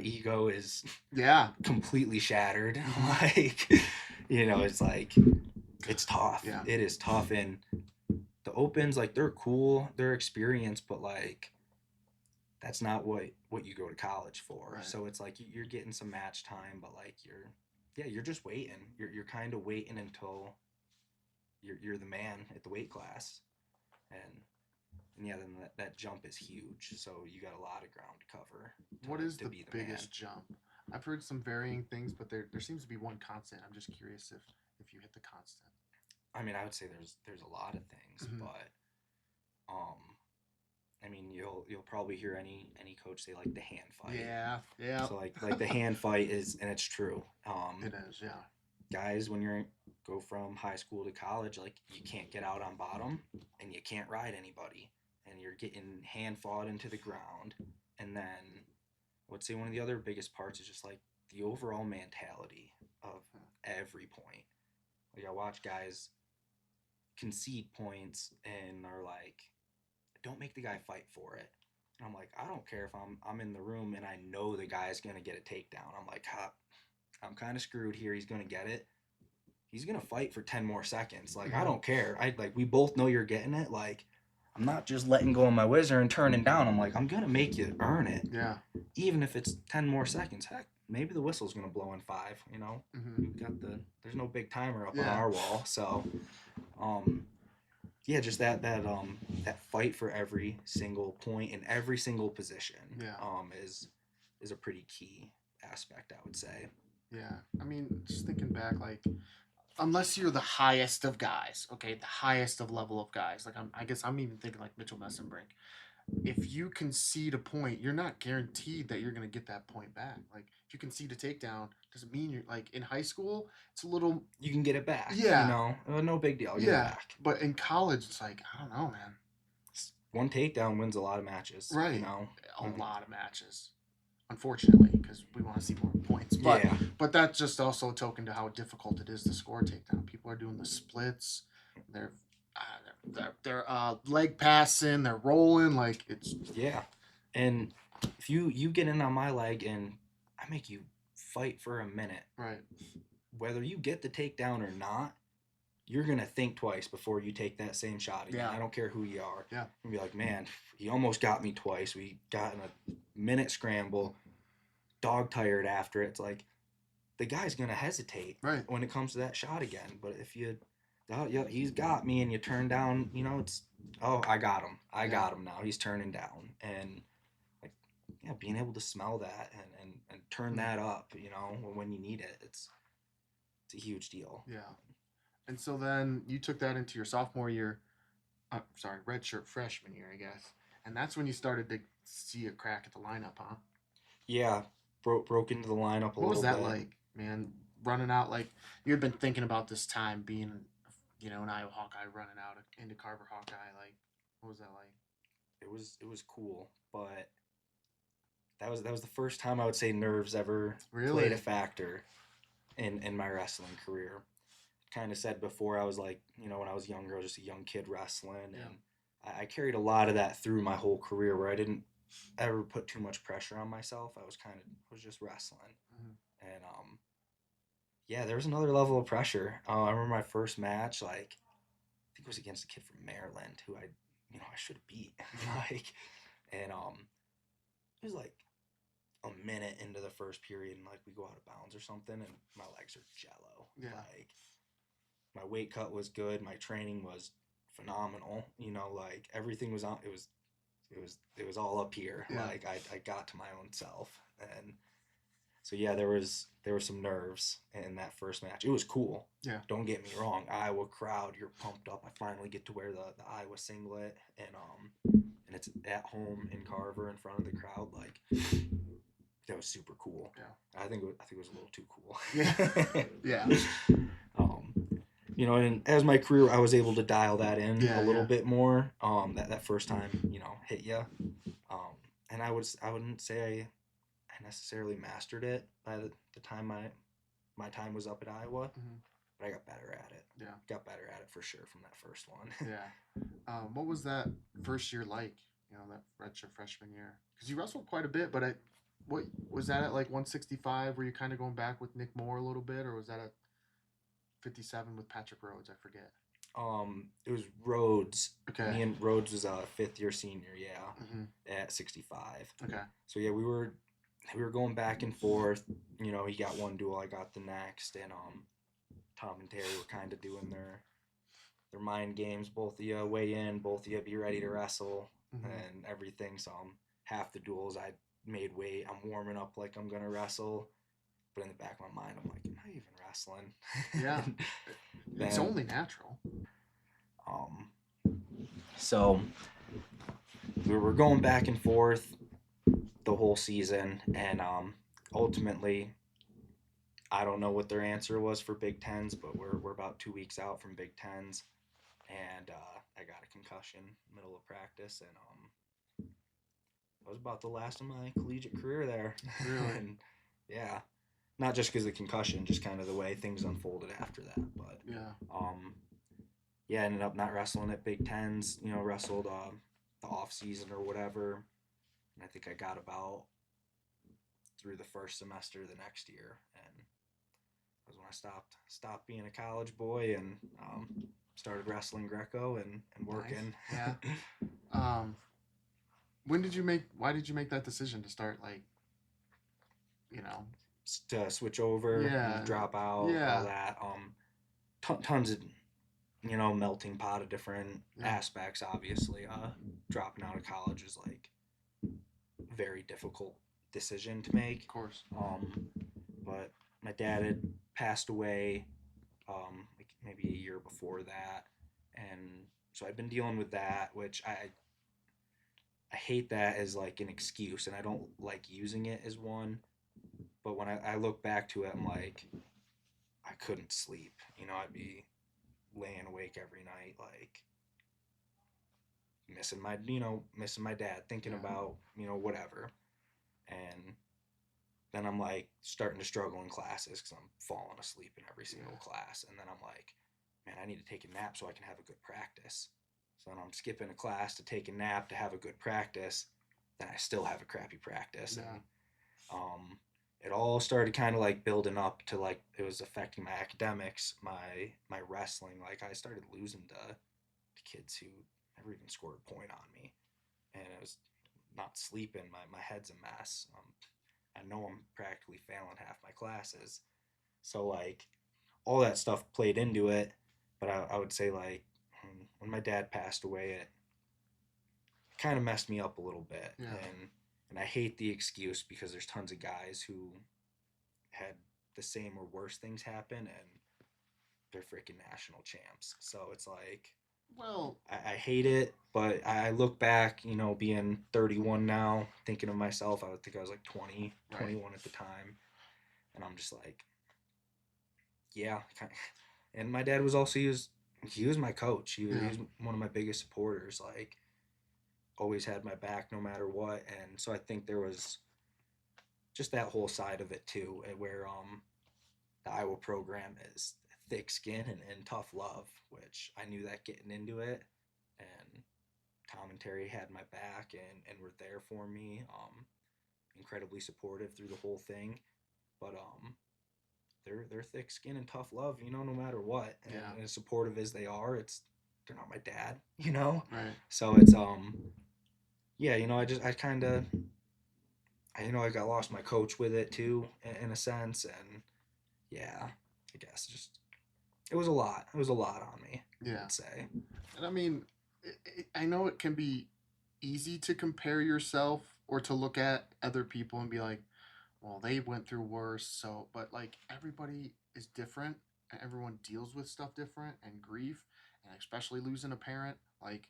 ego is completely shattered. Like, it's like, it's tough. Yeah. It is tough. And the opens, like, they're cool, they're experienced, but like, that's not what you go to college for. Right. So it's like, you're getting some match time, but like, you're just waiting. You're kind of waiting until you're the man at the weight class. And yeah, then that jump is huge. So you got a lot of ground to cover. What is the biggest jump? I've heard some varying things, but there seems to be one constant. I'm just curious if you hit the constant. I mean, I would say there's a lot of things, but I mean, you'll probably hear any coach say like the hand fight. Yeah. So like the hand fight is, and it's true. It is, yeah. Guys, when you go from high school to college, like you can't get out on bottom and you can't ride anybody. And you're getting hand fought into the ground. And then I would say one of the other biggest parts is just like the overall mentality of every point. Like I watch guys concede points and are like, don't make the guy fight for it. And I'm like, I don't care if I'm in the room and I know the guy's gonna get a takedown. I'm like, I'm kind of screwed here. He's gonna get it. He's gonna fight for 10 more seconds. Like I don't care. We both know you're getting it. Like I'm not just letting go of my whizzer and turning down. I'm like, I'm going to make you earn it. Yeah. Even if it's 10 more seconds. Heck, maybe the whistle's going to blow in 5, We've got there's no big timer up on our wall. So, yeah, just that fight for every single point in every single position is a pretty key aspect, I would say. Yeah. I mean, just thinking back, like, unless you're the highest of guys, okay, the highest of level of guys. Like I guess I'm even thinking like Mitchell Messenbrink. If you concede a point, you're not guaranteed that you're gonna get that point back. Like if you concede a takedown, doesn't mean you're like in high school. It's a little you can get it back. Yeah, no big deal. Get it back. But in college, it's like I don't know, man. One takedown wins a lot of matches. Right. A lot of matches. Unfortunately, because we want to see more points. But but that's just also a token to how difficult it is to score a takedown. People are doing the splits. They're leg passing. They're rolling like it's And if you get in on my leg and I make you fight for a minute, right? Whether you get the takedown or not, you're gonna think twice before you take that same shot again. I don't care who you are. Yeah. You'll be like, man, he almost got me twice. We got in a minute scramble, dog tired after it. It's like the guy's gonna hesitate when it comes to that shot again. But if he's got me and you turn down, it's Oh, I got him. I Yeah. got him now. He's turning down, and like, yeah, being able to smell that and turn that up, when you need it, it's a huge deal. Yeah. And so then you took that into your sophomore year. Sorry, redshirt freshman year, I guess. And that's when you started to see a crack at the lineup, huh? Yeah, broke into the lineup a What was little that bit. like, man? Running out like you had been thinking about this time being, an Iowa Hawkeye running out into Carver Hawkeye. Like, what was that like? It was cool, but that was the first time I would say nerves ever played a Really? factor in my wrestling career. Kind of said before, I was like, when I was younger, I was just a young kid wrestling, Yeah. and I carried a lot of that through my whole career, where I didn't ever put too much pressure on myself. I was just wrestling, Mhm. and yeah, there was another level of pressure. I remember my first match, like I think it was against a kid from Maryland who I should have beat, like, and it was like a minute into the first period, and like we go out of bounds or something, and my legs are jello. Yeah. Like, my weight cut was good, my training was phenomenal. Like, everything was on. It was all up here. Yeah. Like, I got to my own self, and so yeah, there were some nerves in that first match. It was cool. Yeah. Don't get me wrong, Iowa crowd, you're pumped up. I finally get to wear the Iowa singlet, and it's at home in Carver in front of the crowd. Like, that was super cool. Yeah. I think it was a little too cool. Yeah. Yeah. um, and as my career, I was able to dial that in Yeah, a little yeah. bit more. That first time, hit you. And I wouldn't say I necessarily mastered it by the time my time was up at Iowa, Mhm. but I got better at it. Yeah. Got better at it for sure from that first one. Yeah. What was that first year like? That redshirt freshman year, because you wrestled quite a bit, but what was that at like 165? Were you kind of going back with Nick Moore a little bit, or was that at 57 with Patrick Rhodes? I forget. It was Rhodes. Okay. Me and Rhodes was a fifth year senior, yeah, Mm-hmm. at 65. Okay. So yeah, we were going back and forth. He got one duel, I got the next, and Tom and Terry were kind of doing their mind games. Both of you weigh in, both of you be ready to wrestle, Mm-hmm. and everything. So half the duels I made weight. I'm warming up like I'm gonna wrestle, but in the back of my mind, I'm like, am I even wrestling? Yeah. It's then, only natural. So we were going back and forth the whole season, and ultimately, I don't know what their answer was for Big Tens, but we're about 2 weeks out from Big Tens, and I got a concussion middle of practice, and that was about the last of my collegiate career there. Really? And yeah, not just because of the concussion, just kind of the way things unfolded after that. But Yeah. yeah, ended up not wrestling at Big Tens. Wrestled the off season or whatever, and I think I got about through the first semester the next year, and that was when I stopped being a college boy and started wrestling Greco and working. Nice. Yeah. Why did you make that decision to start, like, to switch over, Yeah. drop out, Yeah. all that. Tons of melting pot of different aspects. Obviously, dropping out of college is like a very difficult decision to make. Of course. But my dad had passed away, like maybe a year before that, and so I've been dealing with that, which I hate that as like an excuse, and I don't like using it as one. But when I look back to it, I'm like, I couldn't sleep. I'd be laying awake every night, like missing my dad, thinking about whatever. And then I'm like starting to struggle in classes because I'm falling asleep in every single class. And then I'm like, man, I need to take a nap so I can have a good practice. So then I'm skipping a class to take a nap to have a good practice. Then I still have a crappy practice. Yeah. And it all started kind of like building up to like it was affecting my academics, my wrestling. Like, I started losing to kids who never even scored a point on me, and it was not sleeping. My head's a mess. I know I'm practically failing half my classes, so like all that stuff played into it. But I would say, like, when my dad passed away at kind of messed me up a little bit. Yeah. And I hate the excuse because there's tons of guys who had the same or worse things happen and they're freaking national champs. So it's like, Well, I hate it, but I look back, you know, being 31 now, thinking of myself, I would think I was like 20, right. 21 at the time. And I'm just like, yeah. And my dad was also, he was my coach. He was one of my biggest supporters. Like, always had my back no matter what. And so I think there was just that whole side of it too, where the Iowa program is thick skin and tough love, which I knew that getting into it. And Tom and Terry had my back and were there for me, incredibly supportive through the whole thing. But they're thick skin and tough love, you know, no matter what. And as supportive as they are, they're not my dad, you know. Right. So it's yeah, you know, I kind of, you know, I got lost my coach with it too, in a sense, and yeah, I guess just it was a lot. It was a lot on me. Yeah. I'd say. And I mean, I know it can be easy to compare yourself or to look at other people and be like, well, they went through worse. So, but like everybody is different and everyone deals with stuff different and grief and especially losing a parent. Like,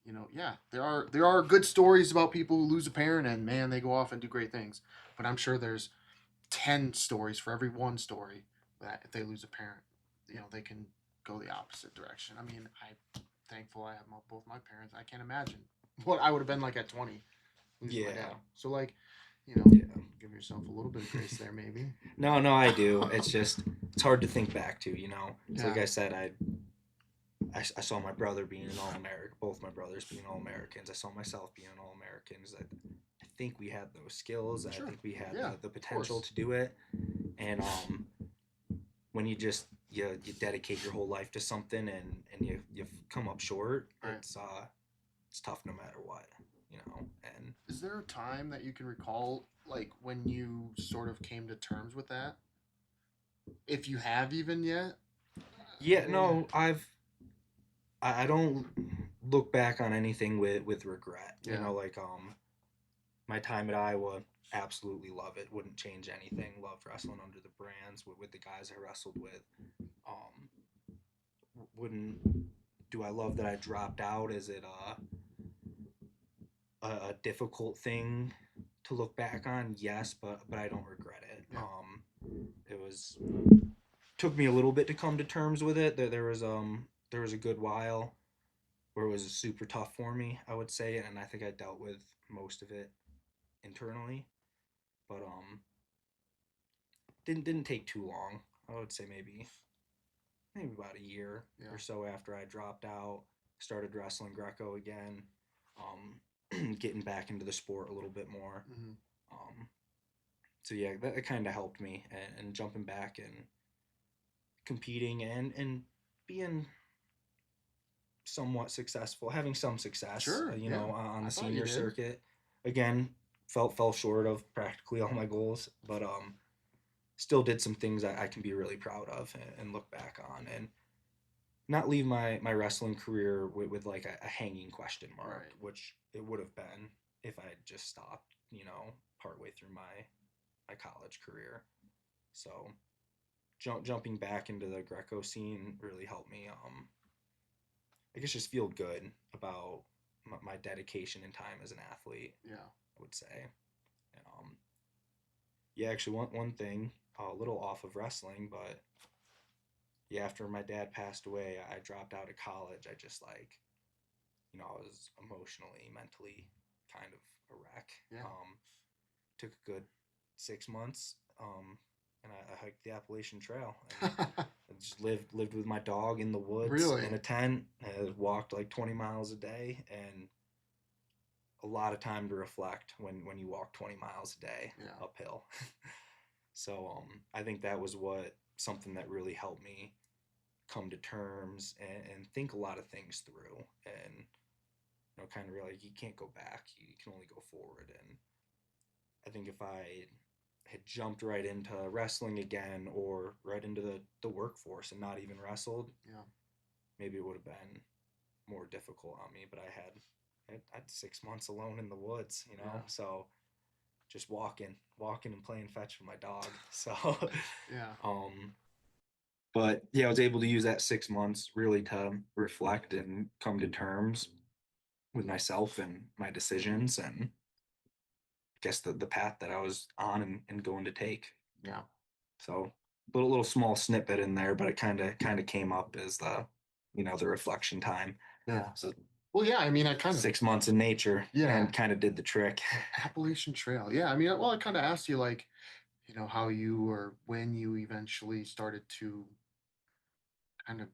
you know, yeah, there are good stories about people who lose a parent and man, they go off and do great things. But I'm sure there's 10 stories for every one story that if they lose a parent, you know, they can go the opposite direction. I mean, I'm thankful I have both my parents. I can't imagine what I would have been like at 20 losing my dad. So like, you know, give yourself a little bit of grace there, maybe. No, I do. It's just it's hard to think back to, you know. It's like I said, I saw my brother being an All-American, both my brothers being All-Americans. I saw myself being an All-Americans. I think we had those skills. Sure. I think we had Yeah, the potential to do it. And when you just you dedicate your whole life to something and you come up short, right. It's tough no matter what, you know. And is there a time that you can recall, like when you sort of came to terms with that, if you have even yet? Yeah, no, I don't look back on anything with regret. Yeah. You know, like my time at Iowa, absolutely love it. Wouldn't change anything. Love wrestling under the brands with the guys I wrestled with. Wouldn't do I love that I dropped out? Is it a difficult thing to look back on? Yes, but I don't regret it. Yeah. It was took me a little bit to come to terms with it. There was a good while where it was super tough for me, I would say, and I think I dealt with most of it internally. But didn't take too long. I would say maybe about a year or so after I dropped out, started wrestling Greco again, getting back into the sport a little bit more. Mm-hmm. So yeah, that kind of helped me, and jumping back and competing and being somewhat successful, having some success, you know, on the senior circuit. Again, fell short of practically all my goals, but still did some things I can be really proud of and look back on, and not leave my wrestling career with like a hanging question mark, which it would have been if I had just stopped, you know, partway through my college career. So jumping back into the Greco scene really helped me I guess just feel good about my dedication and time as an athlete. Yeah, I would say. And, yeah, actually, one thing, a little off of wrestling, but yeah, after my dad passed away, I dropped out of college. I just like, you know, I was emotionally, mentally kind of a wreck. Yeah. Took a good 6 months, and I hiked the Appalachian Trail. And I just lived with my dog in the woods in a tent. I walked like 20 miles a day, and a lot of time to reflect when you walk 20 miles a day uphill. So I think that was something that really helped me come to terms and think a lot of things through, and you know, kind of realize you can't go back, you can only go forward. And I think if I had jumped right into wrestling again or right into the workforce and not even wrestled, maybe it would have been more difficult on me. But I had I had 6 months alone in the woods, you know, Yeah. so just walking and playing fetch with my dog. So, Yeah. um, but yeah, I was able to use that 6 months really to reflect and come to terms with myself and my decisions and guess the path that I was on and going to take. Yeah. So little small snippet in there, but it kind of came up as the reflection time. Yeah. So Well, yeah. I mean, I kind of 6 months in nature yeah. and kind of did the trick. Appalachian Trail. Yeah. I mean, well, I kind of asked you like, how you or when you eventually started to kind of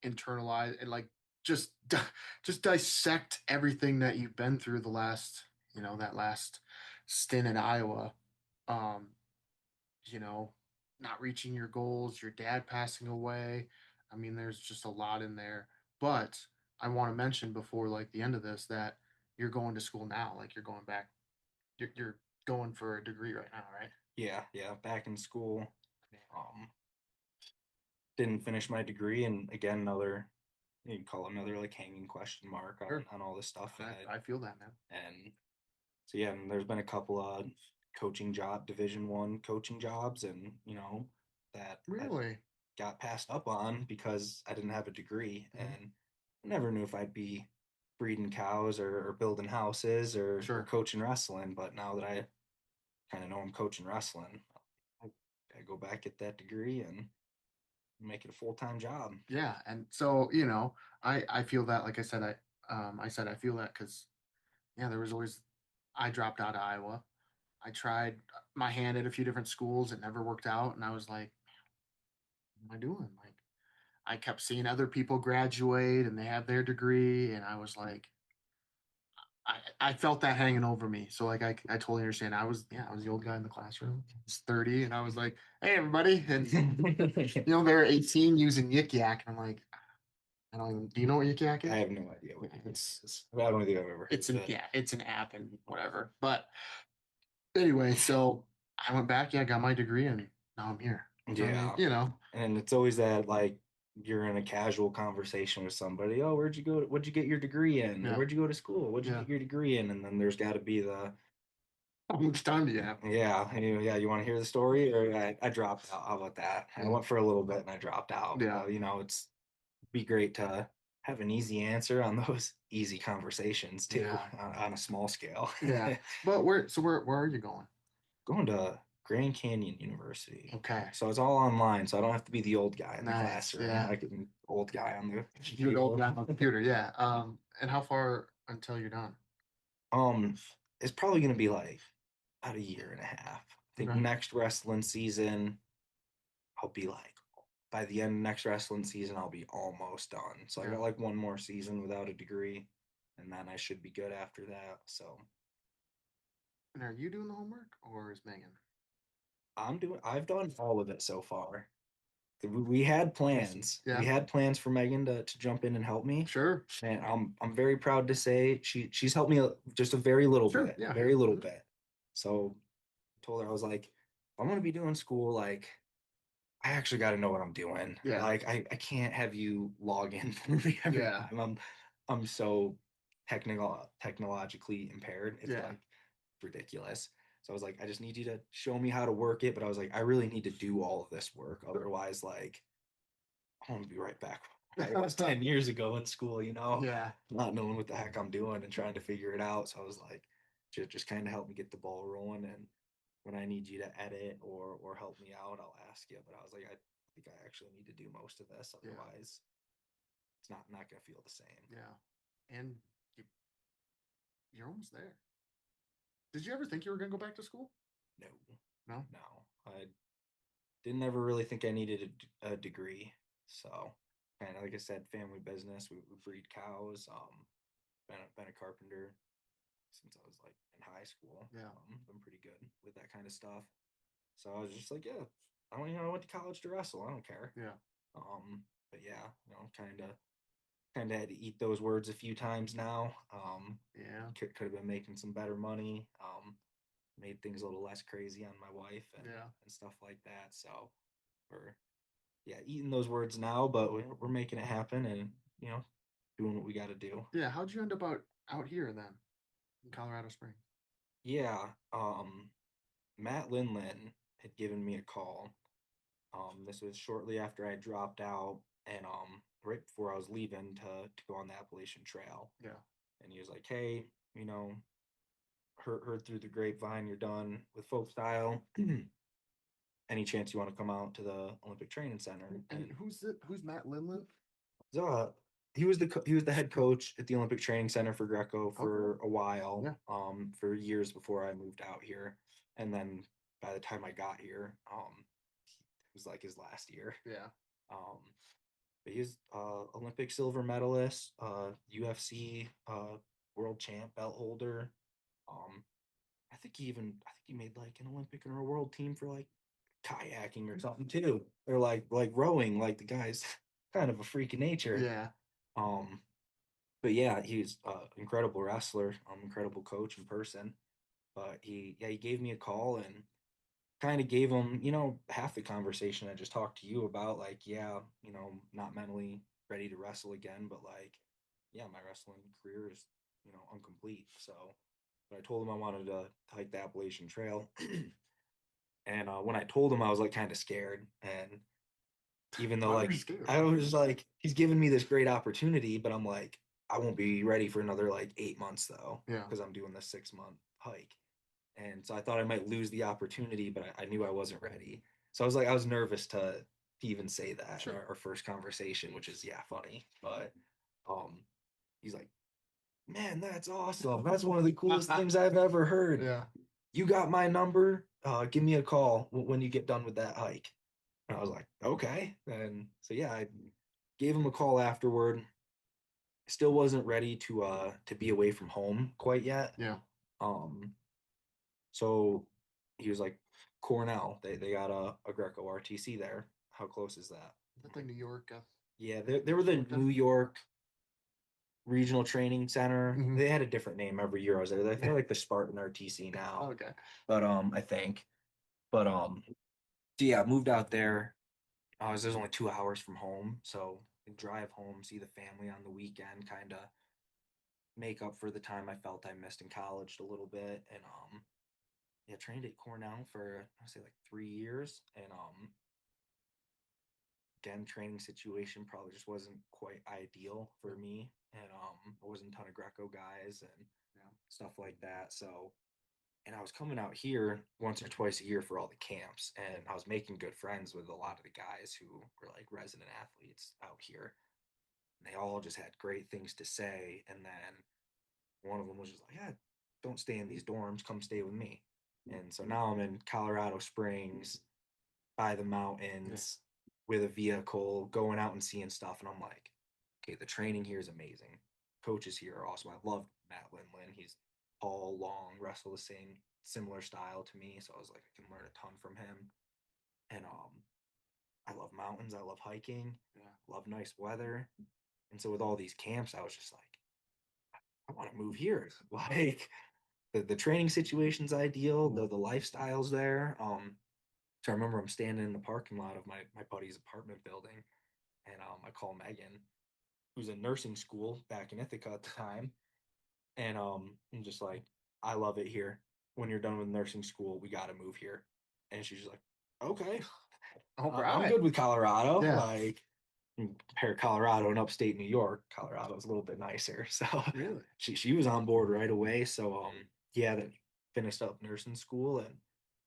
internalize and like just just dissect everything that you've been through the last, that last stint in Iowa. Um, you know, not reaching your goals, your dad passing away. I mean, there's just a lot in there. But I want to mention before like the end of this that you're going to school now. Like you're going back. You're going for a degree right now, right? Yeah, back in school. Um, didn't finish my degree, and again, another you can call it another like hanging question mark Sure. on all this stuff ahead. I feel that, man. And so yeah, and there's been a couple of Division 1 coaching jobs, and that I Really? got passed up on because I didn't have a degree, Mhm. and I never knew if I'd be breeding cows or building houses or Sure. coaching wrestling. But now that I kind of know I'm coaching wrestling, I go back get that degree and make it a full-time job. Yeah, and so I feel that. Like I said I feel that because yeah, there was always I dropped out of Iowa. I tried my hand at a few different schools. It never worked out, and I was like, "What am I doing?" Like I kept seeing other people graduate and they have their degree, and I was like, I felt that hanging over me. So like I totally understand. I was the old guy in the classroom. I was 30, and I was like, "Hey, everybody!" And they're 18 using Yik Yak, and I'm like, I don't even. Do you know what Yik Yak I is? have no idea what it It's is. I don't think I've ever heard it's of an it. yeah, it's an app and whatever. But anyway, so I went back, yeah, got my degree, and now I'm here. So I mean, Yeah. And it's always that like you're in a casual conversation with somebody. Oh, where'd you go? What'd you get your degree in? Or yeah, where'd you go to school? What'd you yeah. get your degree in? And then there's got to be How much time do you have? yeah. You want to hear the story? Or I dropped out. How about that? I Yeah, went for a little bit and I dropped out. yeah, It's be great to have an easy answer on those easy conversations too yeah, on a small scale. yeah. But where are you going? Going to Grand Canyon University. Okay, So it's all online, so I don't have to be the old guy in the nice. classroom. Yeah, I can old guy on the you're the old computer. guy on the computer. Yeah. And how far until you're done? Um, it's probably gonna be like about a year and a half. I think Okay. next wrestling season, I'll be like by the end of next wrestling season, I'll be almost done. So I Yeah. got like one more season without a degree, and then I should be good after that. So And are you doing the homework or is Megan? I've done all of it so far. We had plans. We Yeah. had plans for Megan to jump in and help me. Sure. And I'm very proud to say she's helped me just a very little Sure. bit, Yeah. very little Mhm. bit. So I told her I was like, I'm gonna be doing school, like I actually got to know what I'm doing. Yeah. Like I can't have you log in for me every Yeah. time. I'm so technologically impaired. It's Yeah. like ridiculous. So I was like, I just need you to show me how to work it. But I was like, I really need to do all of this work. Otherwise, like I want to be right back where I was 10 years ago in school, Yeah. not knowing what the heck I'm doing and trying to figure it out. So I was like, just kind of help me get the ball rolling. And when I need you to edit or help me out, I'll ask you. But I was like, I think I actually need to do most of this. Yeah. Otherwise, it's not going to feel the same. Yeah. And you, you're almost there. Did you ever think you were going to go back to school? No, No. no. I didn't ever really think I needed a degree. So, kind of like I said, family business. We breed cows. Been a carpenter since I was like in high school. Yeah. Been pretty good with that kind of stuff. So I was just like, yeah, I went to college to wrestle. I don't care. Yeah. But yeah, kind of had to eat those words a few times now. Yeah. Could have been making some better money. Made things a little less crazy on my wife Yeah. and stuff like that. So we're eating those words now, but we're making it happen, and doing what we got to do. Yeah, how'd you end up out here then in Colorado Springs? Yeah, Matt Linlin had given me a call. This was shortly after I dropped out, and right before I was leaving to go on the Appalachian Trail. Yeah. And he was like, "Hey, you know, heard through the grapevine you're done with folk style. Any chance you want to come out to the Olympic Training Center?" And who's Matt Linlin? Uh, he was the head coach at the Olympic Training Center for Greco for a while, Yeah. for years before I moved out here, and then by the time I got here, it was like his last year. Yeah. Um, but he's Olympic silver medalist, UFC world champ, belt holder. Um, I think he made like an Olympic and a world team for like kayaking or something too, or like rowing. Like the guy's kind of a freak of nature. Yeah. Um, but yeah, he's incredible wrestler, incredible coach in person. But he gave me a call and kind of gave him, half the conversation I just talked to you about. Like, yeah, not mentally ready to wrestle again, but like, yeah, my wrestling career is, incomplete. So, but I told him I wanted to hike the Appalachian Trail. And when I told him, I was like kind of scared. And even though Why were like you scared? I was like, he's giving me this great opportunity, but I'm like, I won't be ready for another like 8 months though, Yeah. because I'm doing this 6 month hike. And so I thought I might lose the opportunity, but I knew I wasn't ready. So I was nervous to even say that Sure. in our first conversation, which is funny. But um, he's like, "Man, that's awesome. That's one of the coolest things I've ever heard. Yeah. You got my number. Give me a call when you get done with that hike." And I was like, "Okay." And so I gave him a call afterward. Still wasn't ready to be away from home quite yet. Yeah. Um, so he was like, "Cornell, they got a Greco RTC there. How close is that?" That's like New York. Yeah, they were the New York Regional Training Center. Mhm. They had a different name every year I was there. They're like the Spartan RTC now. Okay. But I think. But so yeah, moved out there. There's only 2 hours from home, so drive home, see the family on the weekend, kind of make up for the time I felt I missed in college a little bit, and trained at Cornell for I say like 3 years, and again, training situation probably just wasn't quite ideal for me, and there wasn't a ton of Greco guys and stuff like that. So, and I was coming out here once or twice a year for all the camps, and I was making good friends with a lot of the guys who were like resident athletes out here. And they all just had great things to say, and then one of them was just like, "Yeah, don't stay in these dorms. Come stay with me." And so now I'm in Colorado Springs by the mountains with a vehicle, going out and seeing stuff. And I'm like, okay, the training here is amazing. Coaches here are awesome. I love Matt Linlin. He's tall, long, wrestle the same similar style to me. So I was like, I can learn a ton from him. And I love mountains. I love hiking. Love nice weather. And so with all these camps, I was just like, I want to move here. Like the training situation's ideal. The lifestyle's there. So I remember I'm standing in the parking lot of my buddy's apartment building, and I call Megan, who's in nursing school back in Ithaca at the time, and I'm just like, "I love it here. When you're done with nursing school, we got to move here." And she's just like, "Okay, All I'm right. good with Colorado." Yeah. Like, compare Colorado and upstate New York, Colorado's a little bit nicer. So Really? she was on board right away. So that finished up nursing school and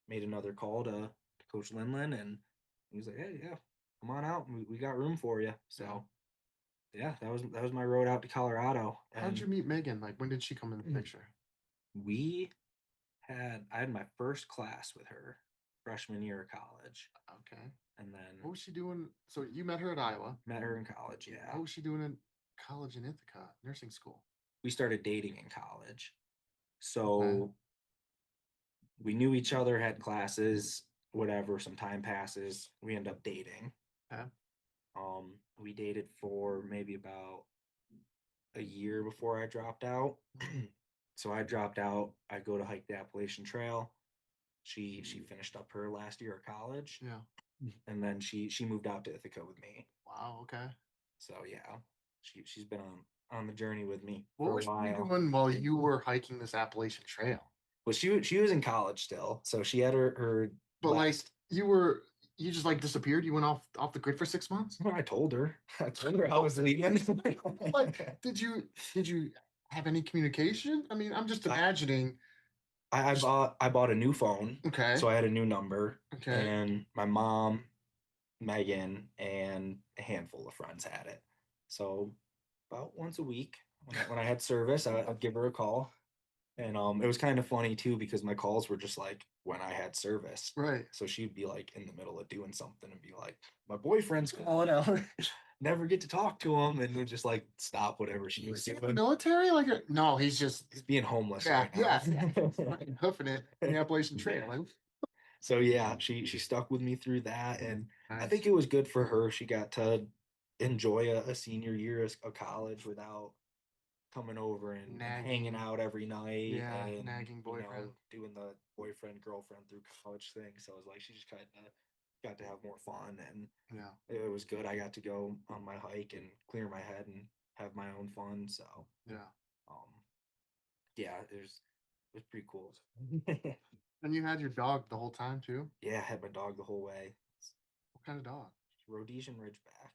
made another call to Coach Linlin, and he was like, "Hey, yeah, come on out. We got room for you." So yeah, that was my road out to Colorado. How did you And meet Megan? Like, when did she come in the picture? we I had my first class with her freshman year of college, Okay. and What then was she doing? So you met her at Iowa. met her in college. Yeah, What was she doing in college in Ithaca, nursing school? we started dating in college. Okay. So we knew each other, had classes, whatever. Some time passes, we end up dating. Okay. We dated for maybe about a year before I dropped out. So I dropped out. I go to hike the Appalachian Trail. She finished up her last year of college, Yeah. and then she moved out to Ithaca with me. Wow. Okay. So yeah, she's been on on the journey with me What for a was she while. doing while you were hiking this Appalachian Trail? Well, she was in college still, so she had her But like last. you just like disappeared. You went off the grid for 6 months. I told her. I told her I was leaving. Like, did you have any communication? I mean, I'm just I, imagining. I bought a new phone, Okay. so I had a new number, Okay. and my mom, Megan, and a handful of friends had it. So about once a week when I had service, I'd give her a call. And it was kind of funny too because my calls were just like when I had service. Right. So she'd be like in the middle of doing something and be like, "My boyfriend's calling out." Never get to talk to him, and then just like stop whatever she was doing. Military? Like, no, he's being homeless yeah, right now. fucking hoofing it in the Appalachian Trail. Like, So yeah, she stuck with me through that, and I nice. think it was good for her. She got to enjoy a senior year of college without coming over and hanging Nagging. out every night Yeah, and nagging boyfriend. doing the boyfriend girlfriend through college thing. So it was like she just kind of got to have more fun, and Yeah. it was good. I got to go on my hike and clear my head and have my own fun. So Yeah. um, yeah, it was pretty cool. And you had your dog the whole time too? Yeah, I had my dog the whole way. What kind of dog? Rhodesian Ridgeback.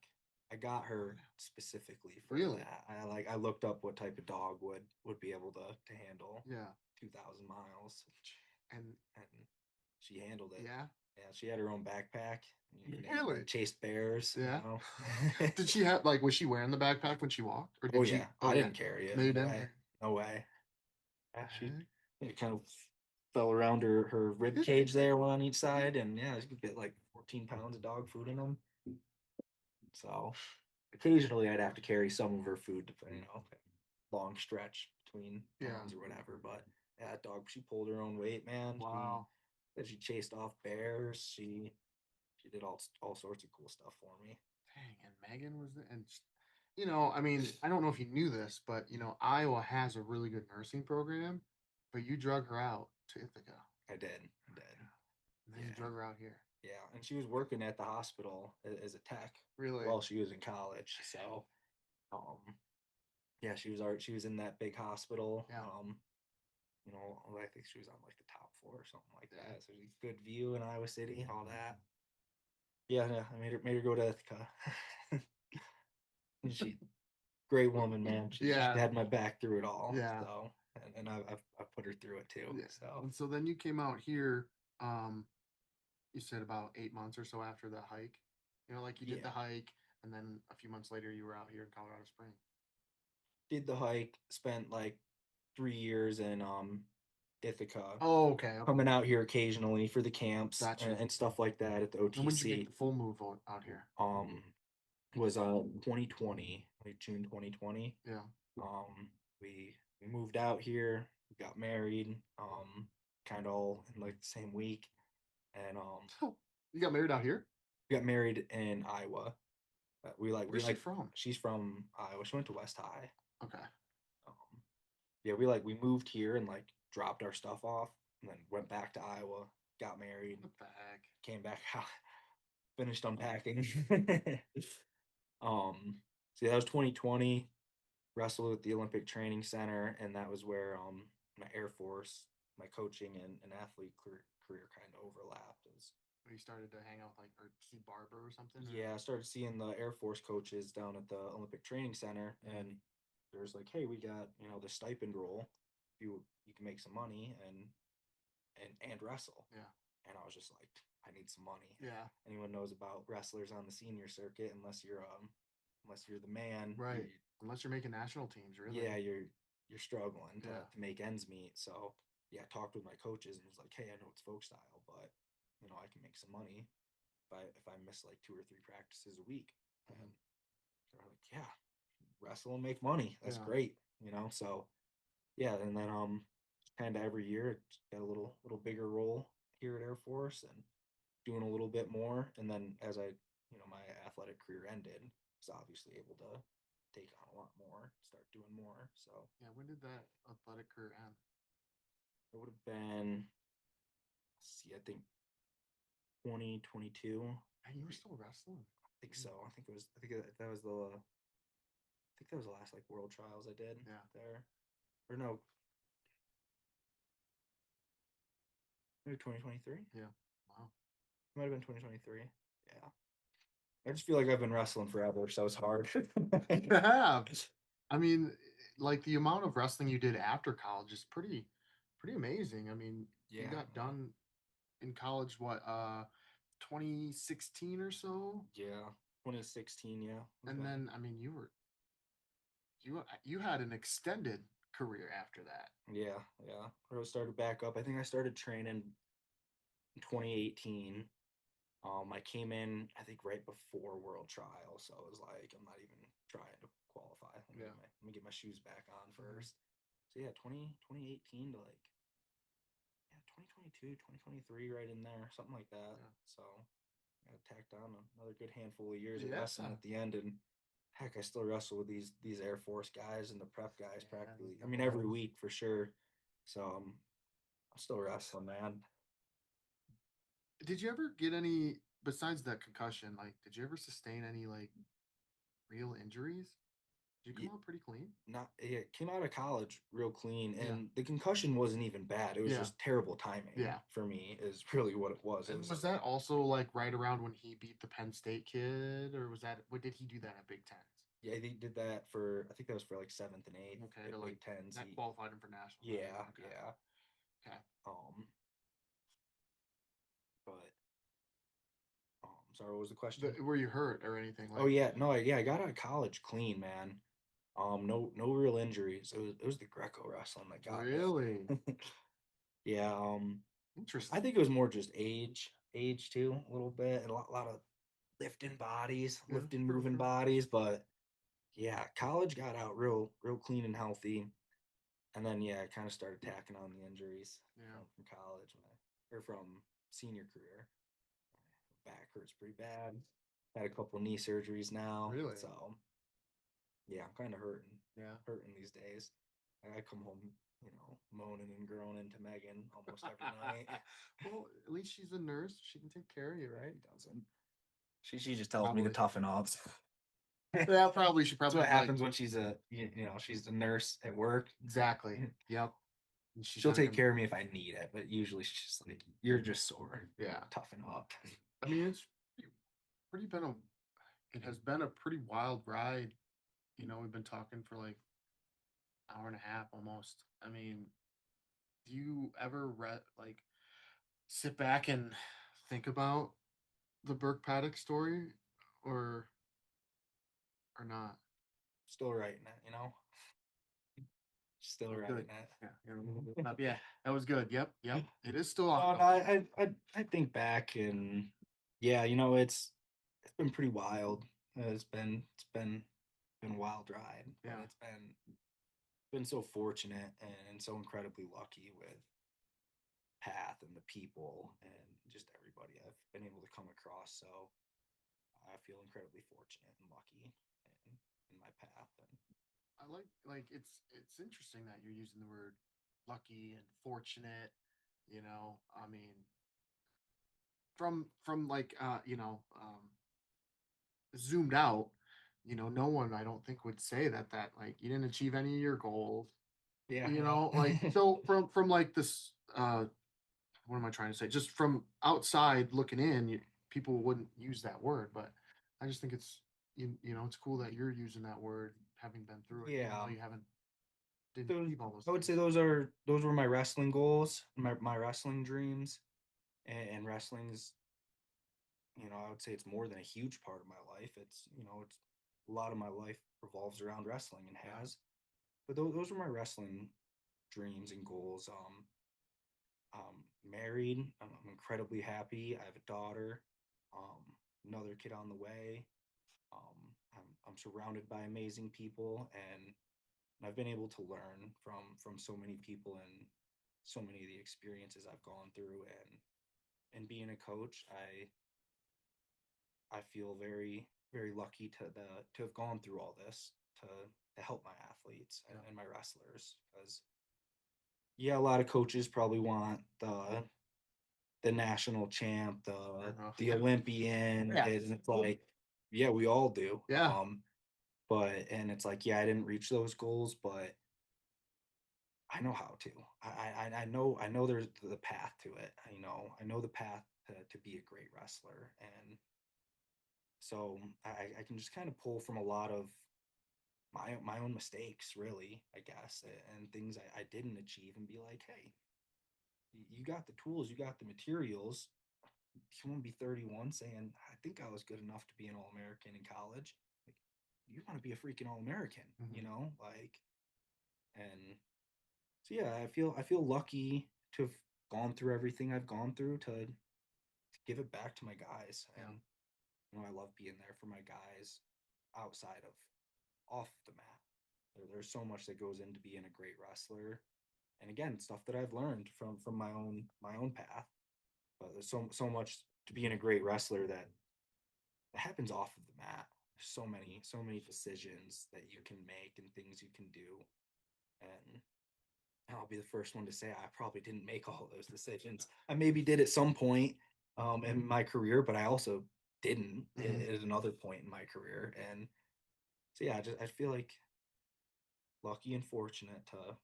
I got her specifically for Really? that. I looked up what type of dog would be able to handle Yeah. 2,000 miles, And and she handled it. yeah. Yeah, she had her own backpack. Really? Chased bears. Yeah. You know? Did she have like was she wearing the backpack when she walked? Or Oh did she yeah, I didn't carry it. No, you No didn't? way. No way. Yeah, she Heck. it kind of fell around her rib cage there, one on each side, and yeah, she could get like 14 pounds of dog food in them. So occasionally I'd have to carry some of her food, depending on long stretch between towns or whatever. But yeah, that dog, she pulled her own weight, man. Wow. She chased off bears. She did all sorts of cool stuff for me. Dang, and Megan was there. And I mean, I don't know if you knew this, but Iowa has a really good nursing program, but you drug her out to Ithaca. I did. And then you drug her out here. Yeah, and she was working at the hospital as a tech. Really? While she was in college. So, yeah, she was in that big hospital. Yeah. I think she was on like the top floor or something like that. So good view in Iowa City, all that. Yeah, I made her go to Ithaca. She great woman, man. She had my back through it all. Yeah. So and I've put her through it too. Yeah. So And so then you came out here, you said about 8 months or so after the hike. Like you did the hike, and then a few months later you were out here in Colorado Springs. did the hike, spent like 3 years in Ithaca. Oh, okay. Coming out here occasionally for the camps Gotcha. and stuff like that at the OTC. And when did you make the full move out here? Was 2020, like June 2020. Yeah. We moved out here, we got married, kind of all in like the same week, and You got married out here? we got married in Iowa. Where's she from? She's from Iowa. She went to West High. Okay. Yeah, we moved here and like dropped our stuff off, and then went back to Iowa, got married, What the heck? came back out, finished unpacking. So that was 2020. Wrestled at the Olympic Training Center, and that was where my Air Force, my coaching and athlete career kind of overlapped. You started to hang out with like or see Barbara or something? Yeah, I started seeing the Air Force coaches down at the Olympic Training Center, and there's like, hey, we got the stipend role. You can make some money and wrestle. Yeah. And I was just like, I need some money. Yeah. Anyone knows about wrestlers on the senior circuit, unless you're the man, right? Unless you're making national teams, really. Yeah, you're struggling to make ends meet. So yeah, I talked with my coaches and was like, hey, I know it's folk style, but I can make some money if I miss like 2 or 3 practices a week. And they're like, yeah, wrestle and make money. That's great. So yeah, and then kind of every year got a little bigger role here at Air Force and doing a little bit more. And then as my athletic career ended, I was obviously able to take on a lot more, start doing more. So yeah, when did that athletic career end? It would have been, I think 2022. And you were still wrestling? I think so. I think that was the think that was the last like world trials I did Yeah. there. Or no, maybe 2023. Yeah. Wow. Might have been 2023. Yeah. I just feel like I've been wrestling forever, so it's hard. You have. I mean, like the amount of wrestling you did after college is pretty amazing. I mean, you Yeah, got yeah. done in college what 2016 or so? Yeah. 2016, yeah. And then I mean, you had an extended career after that. Yeah, yeah. I started back up. I think I started training in 2018. I came in, I think, right before World Trial, so I was like, I'm not even trying to qualify. Let me get my shoes back on first. So yeah, 2018 to like yeah 2022, 2023, right in there, something like that. Yeah. So I tacked on another good handful of years of Yeah. wrestling at the end, and heck, I still wrestle with these Air Force guys and the prep guys Yeah, practically. the I mean, every bros. week for sure. So I'm still wrestling, man. Did you ever get any besides that concussion? Like, did you ever sustain any like real injuries? Did you come out pretty clean? Not it came out of college real clean, Yeah. and the concussion wasn't even bad. It was Yeah. just terrible timing. Yeah. For me is really what it was. It And was was that also like right around when he beat the Penn State kid, or was that what did he do that at Big Tens? yeah, they did that for I think that was for like seventh and eighth. Okay, at to like Big Tens. that qualified him for national. Yeah, Okay. yeah. Okay. But sorry, what was the question? Were you hurt or anything? Oh yeah, no, I got out of college clean, man. No real injuries. It was the greco wrestling that got me. Really? Yeah. Interesting. I think it was more just age too, a little bit, and a lot of lifting bodies, Yeah, lifting, true, moving true. bodies. But yeah, college got out real clean and healthy, and then yeah, I kind of started tacking on the injuries Yeah. from college or from senior career. My back hurts pretty bad. Had a couple knee surgeries now, Really? so yeah, I'm kind of Yeah. hurting these days. I come home, moaning and groaning to Megan almost every night. Well, at least she's a nurse. She can take care of you, right? She doesn't. She just tells me to Probably. toughen up. Yeah, probably. She That's probably what like happens when she's she's a nurse at work. exactly. Yep. And she's She'll not take even- care of me if I need it, but usually she's just like, "You're just sore. Yeah. Toughen up." I mean, it's pretty been a. It has been a pretty wild ride. You know, we've been talking for like hour and a half almost. I mean, do you ever like sit back and think about the Burke Paddock story, or or not? Still writing it, Still writing Good. it. Yeah. Yeah, that was good. Yep. Yep. It is still No, on. no, I think back and yeah, it's been pretty wild. It's been a wild ride, but Yeah. it's been so fortunate and so incredibly lucky with path and the people and just everybody I've been able to come across. So I feel incredibly fortunate and lucky in my path. And I like it's interesting that you're using the word lucky and fortunate. You know, I mean, from like zoomed out, no one I don't think would say that like you didn't achieve any of your goals. yeah, Like so from like this what am I trying to say? Just from outside looking in, people wouldn't use that word, but I just think it's it's cool that you're using that word, having been through it. Even yeah. though you haven't didn't achieve all those. I would say things. those were my wrestling goals, my wrestling dreams, and wrestling's I would say it's more than a huge part of my life. It's a lot of my life revolves around wrestling and has. But those were my wrestling dreams and goals. Married, I'm incredibly happy. I have a daughter, another kid on the way. I'm surrounded by amazing people, and I've been able to learn from so many people and so many of the experiences I've gone through. And being a coach, I feel very very lucky to have gone through all this to help my athletes and my wrestlers, because yeah, a lot of coaches probably want the national champ, the Olympian, Yeah. and it's like, yeah, we all do. Yeah. and it's like, yeah, I didn't reach those goals, but I know how to. I know there's the path to it. I know the path to be a great wrestler, and so I can just kind of pull from a lot of my own mistakes, really, I guess, and things I didn't achieve, and be like, hey, you got the tools, you got the materials. You want to be 31 saying, I think I was good enough to be an All American in college. Like, you want to be a freaking All American, like, and so yeah, I feel lucky to have gone through everything I've gone through to give it back to my guys. And I love being there for my guys outside of off the mat. There's so much that goes into being a great wrestler, and again, stuff that I've learned from my own path. But there's so much to being a great wrestler that happens off of the mat. There's so many decisions that you can make and things you can do, and I'll be the first one to say I probably didn't make all those decisions. I maybe did at some point in my career, but I also didn't at another point in my career. And so yeah, I feel like lucky and fortunate to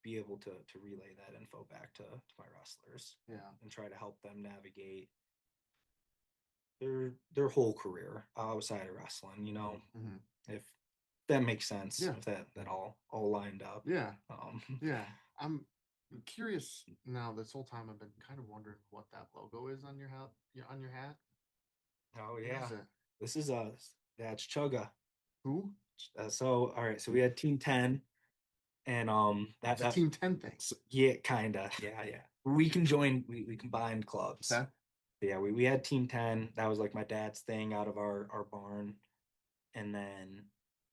be able to relay that info back to my wrestlers. And try to help them navigate their whole career outside of wrestling. If that makes sense. Yeah. If that all lined up. Yeah. Um, Yeah. I'm curious now. This whole time I've been kind of wondering what that logo is on your hat. On your hat. oh What yeah, is it? this is that's Chugga. Who? So all right, so we had Team 10, and It's a Team 10 thing. yeah, kinda, yeah. We can join. We combined clubs. Okay. Yeah, we had Team 10. That was like my dad's thing out of our barn, and then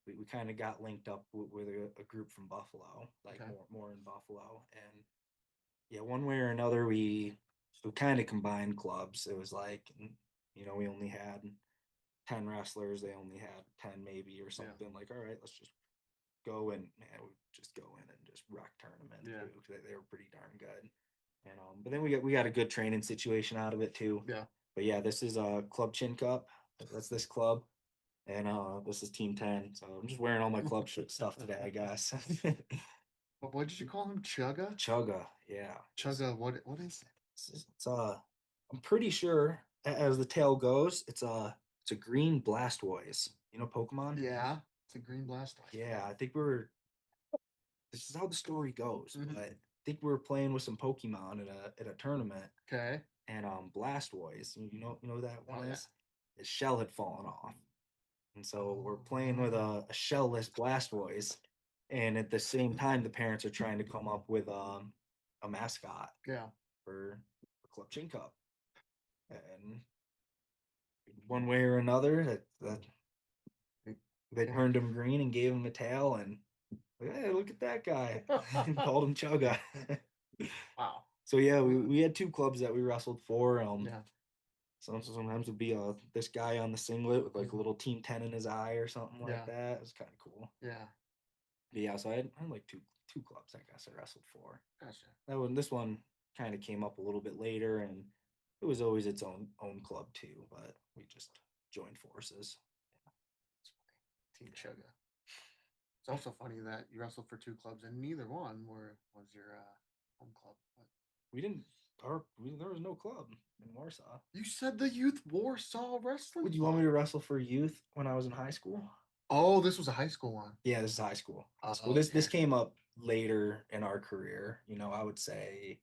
we kind of got linked up with a group from Buffalo, like more in Buffalo, and yeah, one way or another we kind of combined clubs. It was like, we only had 10 wrestlers, they only had 10 maybe or something. Like, all right, let's just go, and man, we just go in and just wreck tournament too. They were pretty darn good. And but then we got a good training situation out of it too. Yeah. But yeah, this is Club Chin Cup. That's this club. And this is Team 10. So I'm just wearing all my club stuff today, I guess. What did you call him? Chugga? Chugga, yeah. Chugga, what is it? It's I'm pretty sure as the tail goes, it's a green Blastoise. You know Pokemon? Yeah. It's a green Blastoise. Yeah, I think this is how the story goes, but I think we were playing with some Pokemon at a tournament. Okay. And Blastoise, you know who that one is? His shell had fallen off. And so we're playing with a shellless Blastoise, and at the same time, the parents are trying to come up with a mascot. Yeah. For Club Chin Cup, and one way or another, that they turned him green and gave him a tail, and hey, look at that guy, and called him Chugga. Wow. So yeah, we had two clubs that we wrestled for. Yeah. Sometimes it'd be this guy on the singlet with like a little Team 10 in his eye or something like that. It was kind of cool. Yeah. But yeah, so I had like two clubs, I guess, I wrestled for. Gotcha. This one kind of came up a little bit later, and it was always its own club too, but we just joined forces. Team Chugga. It's also funny that you wrestled for two clubs and neither one was your home club. But We didn't. There was no club in Warsaw. you said the Youth Warsaw Wrestling. Would you want me to wrestle for youth when I was in high school? Oh, this was a high school one. Yeah, this is high school. Well, this came up later in our career. I would say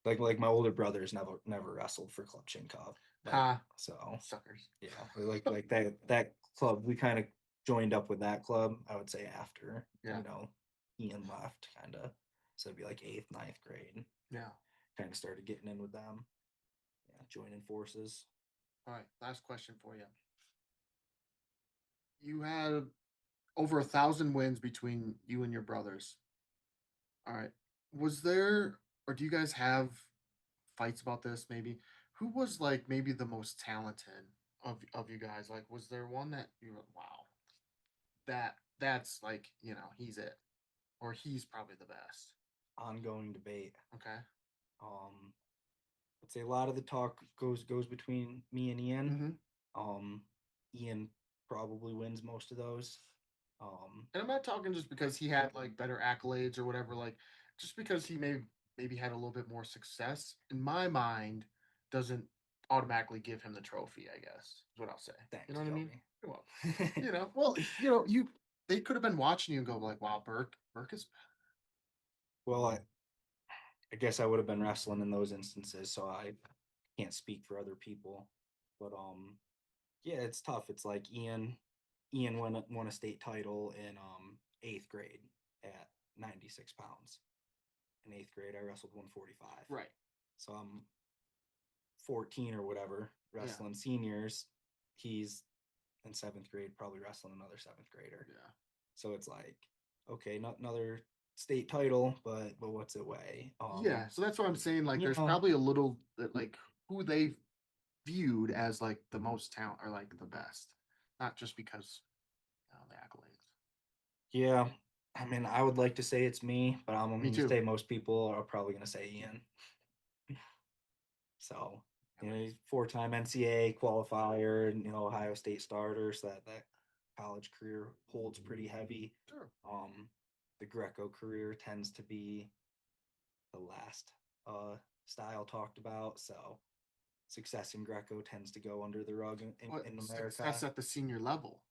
like my older brothers never wrestled for Club Chin Cup. So suckers. Yeah, like that club, we kind of joined up with that club, I would say, after Ian left, kind of. So it'd be like 8th, 9th grade. Yeah. Kind of started getting in with them. Yeah, joining forces. All right, last question for you. You had over 1,000 wins between you and your brothers. All right. Was there, or do you guys have fights about this maybe? Who was like maybe the most talented of you guys? Like, was there one that you were, wow, that's like, he's it, or he's probably the best? Ongoing debate. Okay. I'd say a lot of the talk goes between me and Ian. Mm-hmm. Ian probably wins most of those. And I'm not talking just because he had like better accolades or whatever, like just because he maybe had a little bit more success, in my mind, doesn't automatically give him the trophy, I guess, is what I'll say. Thanks, You know what I mean? Joey. Well, they could have been watching you and go like, wow, Burke is Well, I guess I would have been wrestling in those instances, so I can't speak for other people. But yeah, it's tough. It's like Ian won a state title in 8th grade at 96 pounds. In 8th grade, I wrestled 145. right. So I'm 14 or whatever, wrestling seniors. He's in 7th grade, probably wrestling another 7th grader. Yeah. So it's like, okay, not another state title, but what's it weigh? Yeah. So that's what I'm saying. Like, you there's know, probably a little like who they viewed as like the most talent or like the best, not just because the accolades. yeah. I mean, I would like to say it's me, but I'm Me going to too. say most people are probably going to say Ian. So, he's 4-time NCAA qualifier and, Ohio State starter. So that college career holds pretty heavy. Sure. The Greco career tends to be the last style talked about. So, success in Greco tends to go under the rug in America. Success at the senior level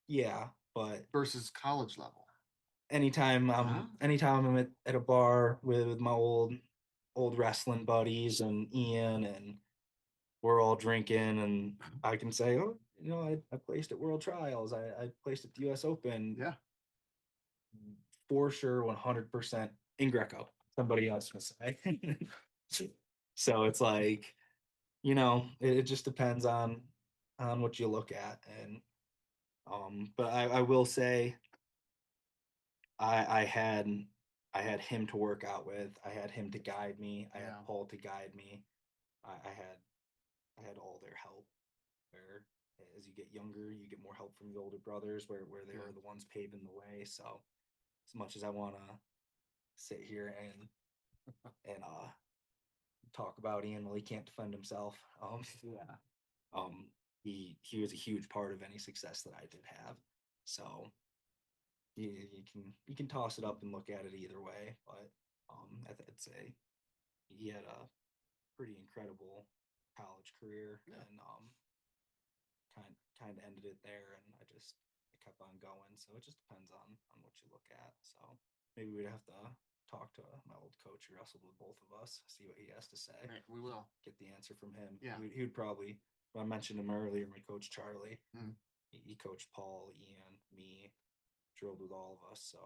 Yeah, but versus college level. anytime I'm at a bar with my old wrestling buddies and Ian, and we're all drinking, and I can say, oh, I placed at World Trials, I placed at the US Open. Yeah. For sure, 100% in Greco. Somebody else will say. So it's like, it just depends on what you look at. And but I will say I had him to work out with. I had him to guide me. I had Paul to guide me. I had all their help. Where as you get younger, you get more help from the older brothers, where they were the ones paving the way. So as much as I want to sit here and talk about Ian, well, he can't defend himself. He was a huge part of any success that I did have. So you can toss it up and look at it either way, but I'd say he had a pretty incredible college career, and kind of ended it there, and I kept on going. So it just depends on what you look at. So maybe we'd have to talk to my old coach who wrestled with both of us, see what he has to say. Right, we will get the answer from him. Yeah, he would probably. I mentioned him earlier. My coach Charlie. Mm. He coached Paul, Ian, me, drilled with all of us. So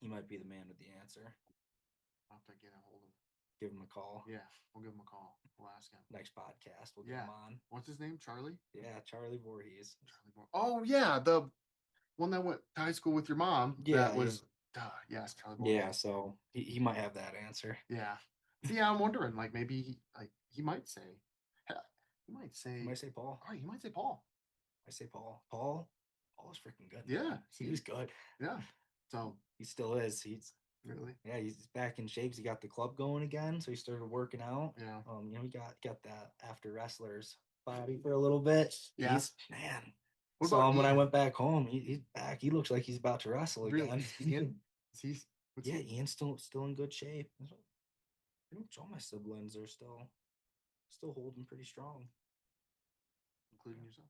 he might be the man with the answer. I'll have to get a hold of him. Give him a call. Yeah, we'll give him a call. We'll ask him. Next podcast, we'll get him on. What's his name? Charlie? Yeah, Charlie Voorhees. Oh, yeah, the one that went to high school with your mom. Yeah, that was. Yes, Charlie Voorhees. Yeah, so he might have that answer. Yeah. See, I'm wondering, like maybe he might say. He might say Paul. All right, he might say Paul. I say Paul. Paul is freaking good. Yeah, he's good. Yeah. So he still is. He's really. Yeah, he's back in shape. He got the club going again, so he started working out. Yeah. He got that after wrestlers body for a little bit. Yeah. He's man. Saw him when I went back home. He's back. He looks like he's about to wrestle again. Ian? Ian's still in good shape. Pretty much all my siblings are still holding pretty strong, including yourself.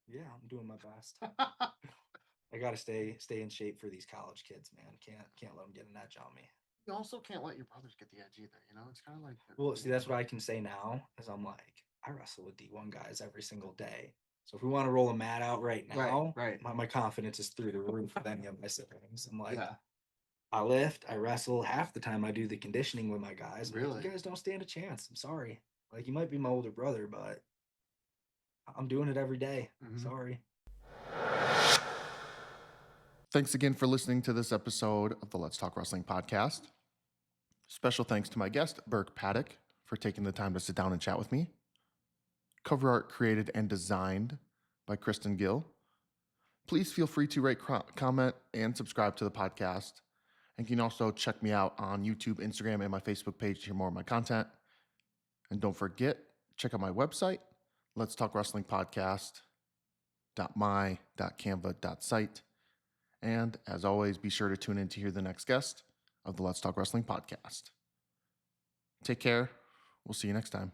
Yeah, I'm doing my best. I gotta stay in shape for these college kids, man. Can't let them get an edge on me. You also can't let your brothers get the edge either. It's kind of like. Well, see, that's what I can say now, is I'm like, I wrestle with D1 guys every single day. So if we want to roll a mat out right now, right. My confidence is through the roof with any of my siblings. I'm like, yeah. I lift, I wrestle. Half the time I do the conditioning with my guys. Really? Like, you guys don't stand a chance. I'm sorry. Like, you might be my older brother, but I'm doing it every day. Mm-hmm. Sorry. Thanks again for listening to this episode of the Let's Talk Wrestling podcast. Special thanks to my guest, Burke Paddock, for taking the time to sit down and chat with me. Cover art created and designed by Kristen Gill. Please feel free to rate, comment, and subscribe to the podcast. And you can also check me out on YouTube, Instagram, and my Facebook page to hear more of my content. And don't forget, check out my website, Let's Talk Wrestling Podcast.com. www.my.canva.site. And as always, be sure to tune in to hear the next guest of the Let's Talk Wrestling podcast. Take care. We'll see you next time.